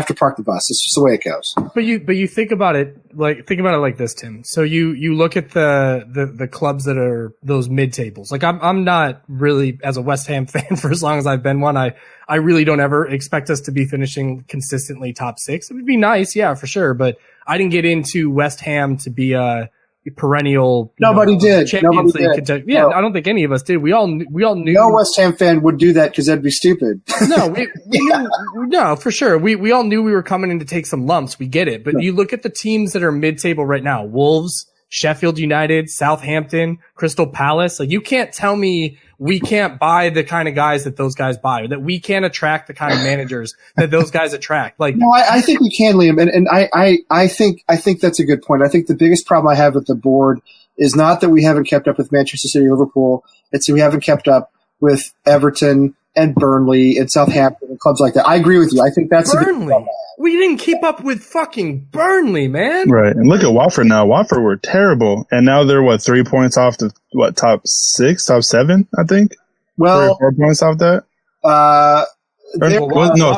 to park the bus. It's just the way it goes. But you think about it like this, Tim. So you look at the clubs that are those mid tables. Like I'm not really, as a West Ham fan for as long as I've been one, I really don't ever expect us to be finishing consistently top six. It would be nice, yeah, for sure. But I didn't get into West Ham to be a perennial Nobody did. Champions League. Yeah, no. I don't think any of us did. We all knew. No West Ham fan would do that because that'd be stupid. No, we knew, no, for sure. We all knew we were coming in to take some lumps. We get it. But you look at the teams that are mid-table right now: Wolves, Sheffield United, Southampton, Crystal Palace. Like, you can't tell me we can't buy the kind of guys that those guys buy, or that we can't attract the kind of managers that those guys attract. Like, no, I think we can, Liam, and I think that's a good point. I think the biggest problem I have with the board is not that we haven't kept up with Manchester City, Liverpool. It's that we haven't kept up with Everton and Burnley and Southampton and clubs like that. I agree with you. I think that's Burnley. We didn't keep up with fucking Burnley, man. Right. And look at Watford now. Watford were terrible. And now they're, 3 points off the, top 6, top 7, I think? Well, 3 or 4 points off that?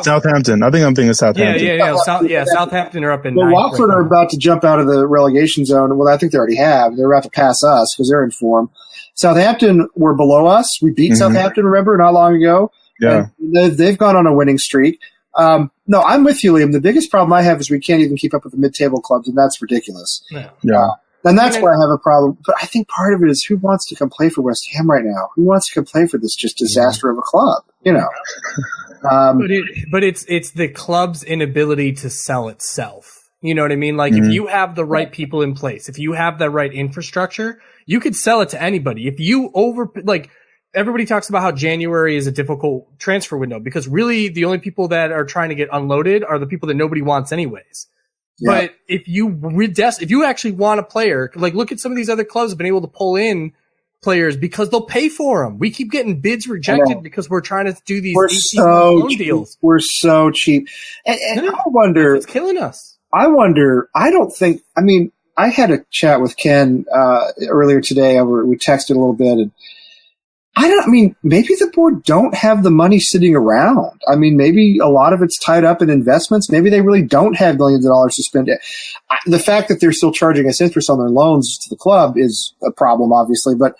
Southampton. I think I'm thinking Southampton. Yeah, Southampton are up in 9th. Well, Watford are about to jump out of the relegation zone. Well, I think they already have. They're about to pass us because they're in form. Southampton were below us. We beat Southampton, remember, not long ago. Yeah. They've gone on a winning streak. No, I'm with you, Liam. The biggest problem I have is we can't even keep up with the mid-table clubs, and that's ridiculous. Yeah. And that's where I have a problem. But I think part of it is who wants to come play for West Ham right now? Who wants to come play for this just disaster of a club? But it's the club's inability to sell itself. You know what I mean? Like, if you have the right people in place, if you have the right infrastructure, you could sell it to anybody. If you everybody talks about how January is a difficult transfer window because really the only people that are trying to get unloaded are the people that nobody wants anyways. Yeah. But if you actually want a player, like, look at some of these other clubs have been able to pull in players because they'll pay for them. We keep getting bids rejected because we're trying to do these loan deals. We're so cheap. And I wonder, it's killing us. I had a chat with Ken earlier today. We texted a little bit, and maybe the board don't have the money sitting around. I mean, maybe a lot of it's tied up in investments. Maybe they really don't have millions of dollars to spend. The fact that they're still charging us interest on their loans to the club is a problem, obviously, but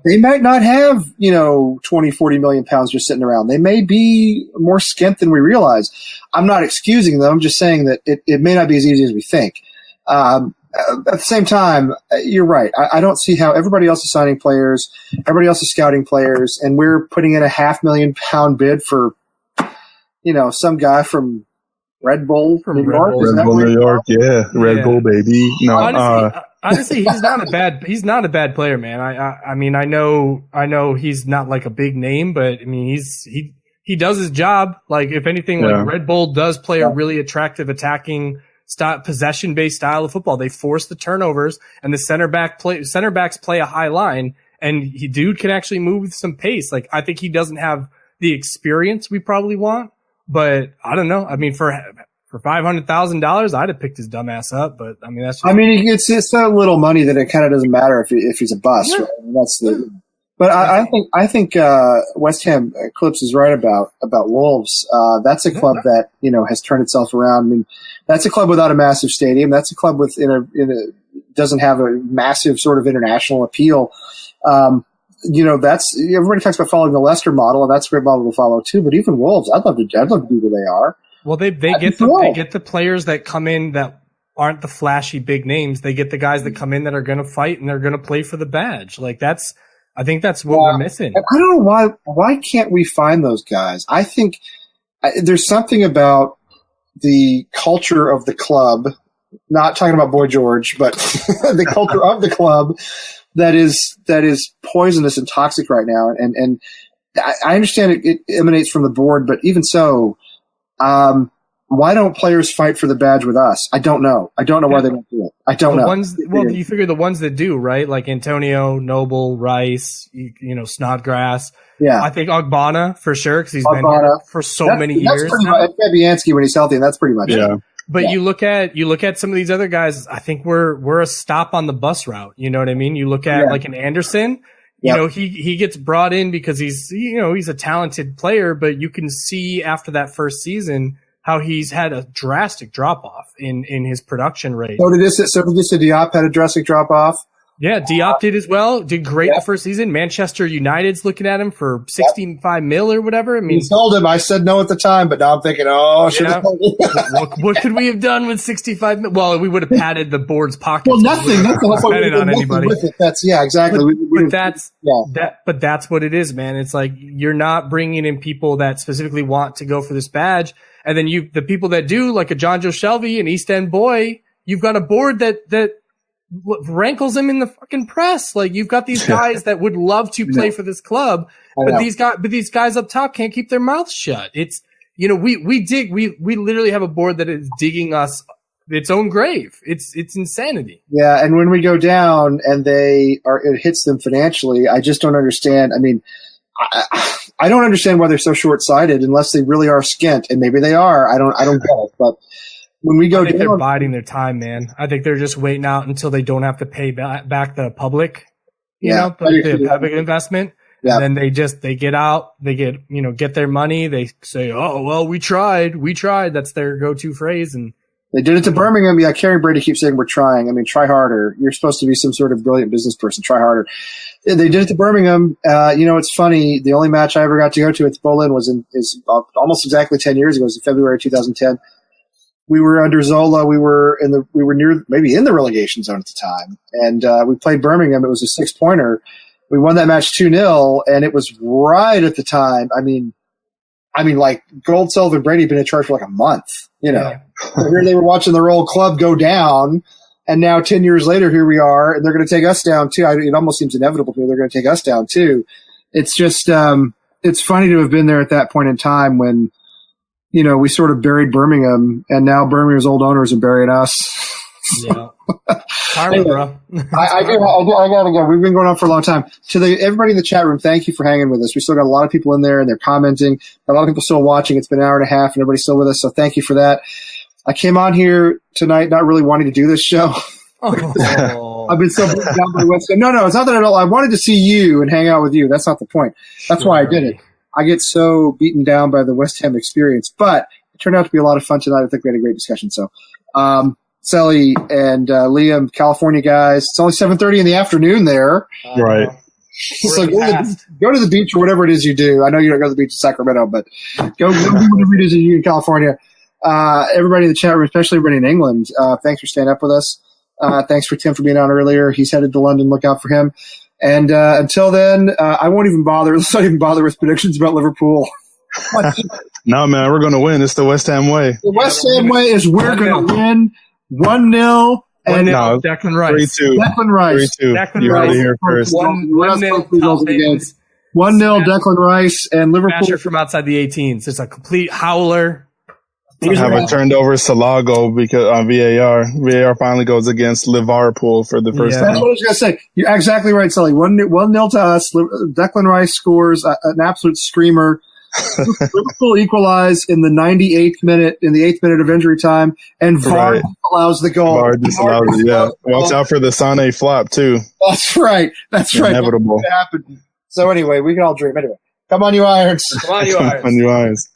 they might not have, 20, 40 million pounds just sitting around. They may be more skint than we realize. I'm not excusing them. I'm just saying that it may not be as easy as we think. At the same time, you're right. I don't see how everybody else is signing players, everybody else is scouting players, and we're putting in a £500,000 bid for, some guy from Red Bull from New York. Red Bull, New York, yeah. Red Bull, baby. No, honestly, he's not a bad player, man. I know he's not like a big name, but I mean, he does his job. Like, if anything, like, Red Bull does play a really attractive attacking possession-based style of football. They force the turnovers, and the center backs play a high line, and dude can actually move with some pace. Like, I think he doesn't have the experience we probably want, but I don't know. I mean, for $500,000, I'd have picked his dumb ass up, but I mean, that's just, it's so little money that it kind of doesn't matter if he's a bust. Yeah. Right? But I think West Ham Clips is right about Wolves. That's a club that has turned itself around. I mean, that's a club without a massive stadium. That's a club with in doesn't have a massive sort of international appeal. That's everybody talks about following the Leicester model, and that's a great model to follow too. But even Wolves, I'd love to be where they are. Well, they get the players that come in that aren't the flashy big names. They get the guys that come in that are going to fight and they're going to play for the badge. Like I think that's what we're missing. I don't know why can't we find those guys? I think there's something about the culture of the club. Not talking about Boy George, but the culture of the club that is poisonous and toxic right now. And I understand it emanates from the board, but even so, why don't players fight for the badge with us? I don't know. I don't know why they don't do it. I don't know. You figure the ones that do, right? Like Antonio, Noble, Rice, Snodgrass. Yeah. I think Ogbonna for sure, because he's been here for many years. That's Fabianski when he's healthy, and that's pretty much it. But you look at some of these other guys. I think we're a stop on the bus route. You know what I mean? You look at like an Anderson. He gets brought in because he's a talented player, but you can see after that first season how he's had a drastic drop off in his production rate. So did Diop had a drastic drop off? Yeah, Diop did as well. Did great the first season. Manchester United's looking at him for 65 mil or whatever. I mean, he told him. I said no at the time, but now I'm thinking, what could we have done with 65 mil? Well, we would have padded the board's pockets. Well, nothing. That's the whole point. On anybody. That's exactly. But that's what it is, man. It's like you're not bringing in people that specifically want to go for this badge, and then the people that do, like a John Joe Shelby, an East End boy, you've got a board that rankles him in the fucking press. Like you've got these guys that would love to play for this club, but these guys up top can't keep their mouths shut. It's we literally have a board that is digging us its own grave. It's insanity. Yeah, and when we go down and it hits them financially, I just don't understand. I mean, I don't understand why they're so short-sighted unless they really are skint, and maybe they are. I don't get it, but. When we go, I think they're biding their time, man. I think they're just waiting out until they don't have to pay back the public, the public investment. Yeah. And then they get out, they get their money. They say, "Oh, well, we tried." That's their go-to phrase. And they did it to Birmingham. Yeah. Kerry Brady keeps saying we're trying. I mean, try harder. You're supposed to be some sort of brilliant business person. Try harder. They did it to Birmingham. It's funny. The only match I ever got to go to at Bolin is almost exactly 10 years ago. It was in February 2010. We were under Zola. We were near, maybe in the relegation zone at the time. And we played Birmingham. It was a 6-pointer. We won that match 2-0, and it was right at the time. I mean, like Gold, Sullivan, Brady had been in charge for like a month, Yeah. Here they were watching their old club go down, and now 10 years later, here we are, and they're going to take us down too. It almost seems inevitable to me they're going to take us down too. It's just, it's funny to have been there at that point in time when, we sort of buried Birmingham, and now Birmingham's old owners are burying us. Yeah. Anyway, bro. I gotta go. We've been going on for a long time. To everybody in the chat room, thank you for hanging with us. We still got a lot of people in there, and they're commenting. A lot of people still watching. It's been an hour and a half, and everybody's still with us, so thank you for that. I came on here tonight not really wanting to do this show. Oh. I've been so beaten down by West Ham. No, it's not that at all. I wanted to see you and hang out with you. That's not the point. That's why I did it. I get so beaten down by the West Ham experience, but it turned out to be a lot of fun tonight. I think we had a great discussion. So, Celly and Liam, California guys, it's only 7:30 in the afternoon there. Right. So go to the beach or whatever it is you do. I know you don't go to the beach in Sacramento, but go do whatever it is you do in California. Everybody in the chat room, especially everybody in England, thanks for staying up with us. Thanks for Tim for being on earlier. He's headed to London. Look out for him. And until then, I won't even bother. Let's not even bother with predictions about Liverpool. No, man, we're going to win. It's the West Ham way. The West Ham way is we're going to win 1-0. And Declan Rice. 3-2. Declan Rice. 3-2. Declan You heard Rice. it here first. 1-0 Declan Rice and Liverpool. Smasher from outside the 18s. It's a complete howler. Have a turned over Salah goal because on VAR. VAR finally goes against Liverpool for the first time. That's what I was going to say. You're exactly right, Sully. 1-0 to us. Declan Rice scores an absolute screamer. Liverpool equalize in the 98th minute, in the 8th minute of injury time, and VAR allows the goal. VAR disallows it, yeah. Watch out for the Sané flop, too. That's right. That's right. Inevitable. So anyway, we can all dream. Anyway, come on, you Irons. Come on, you Irons. Come on, you Irons.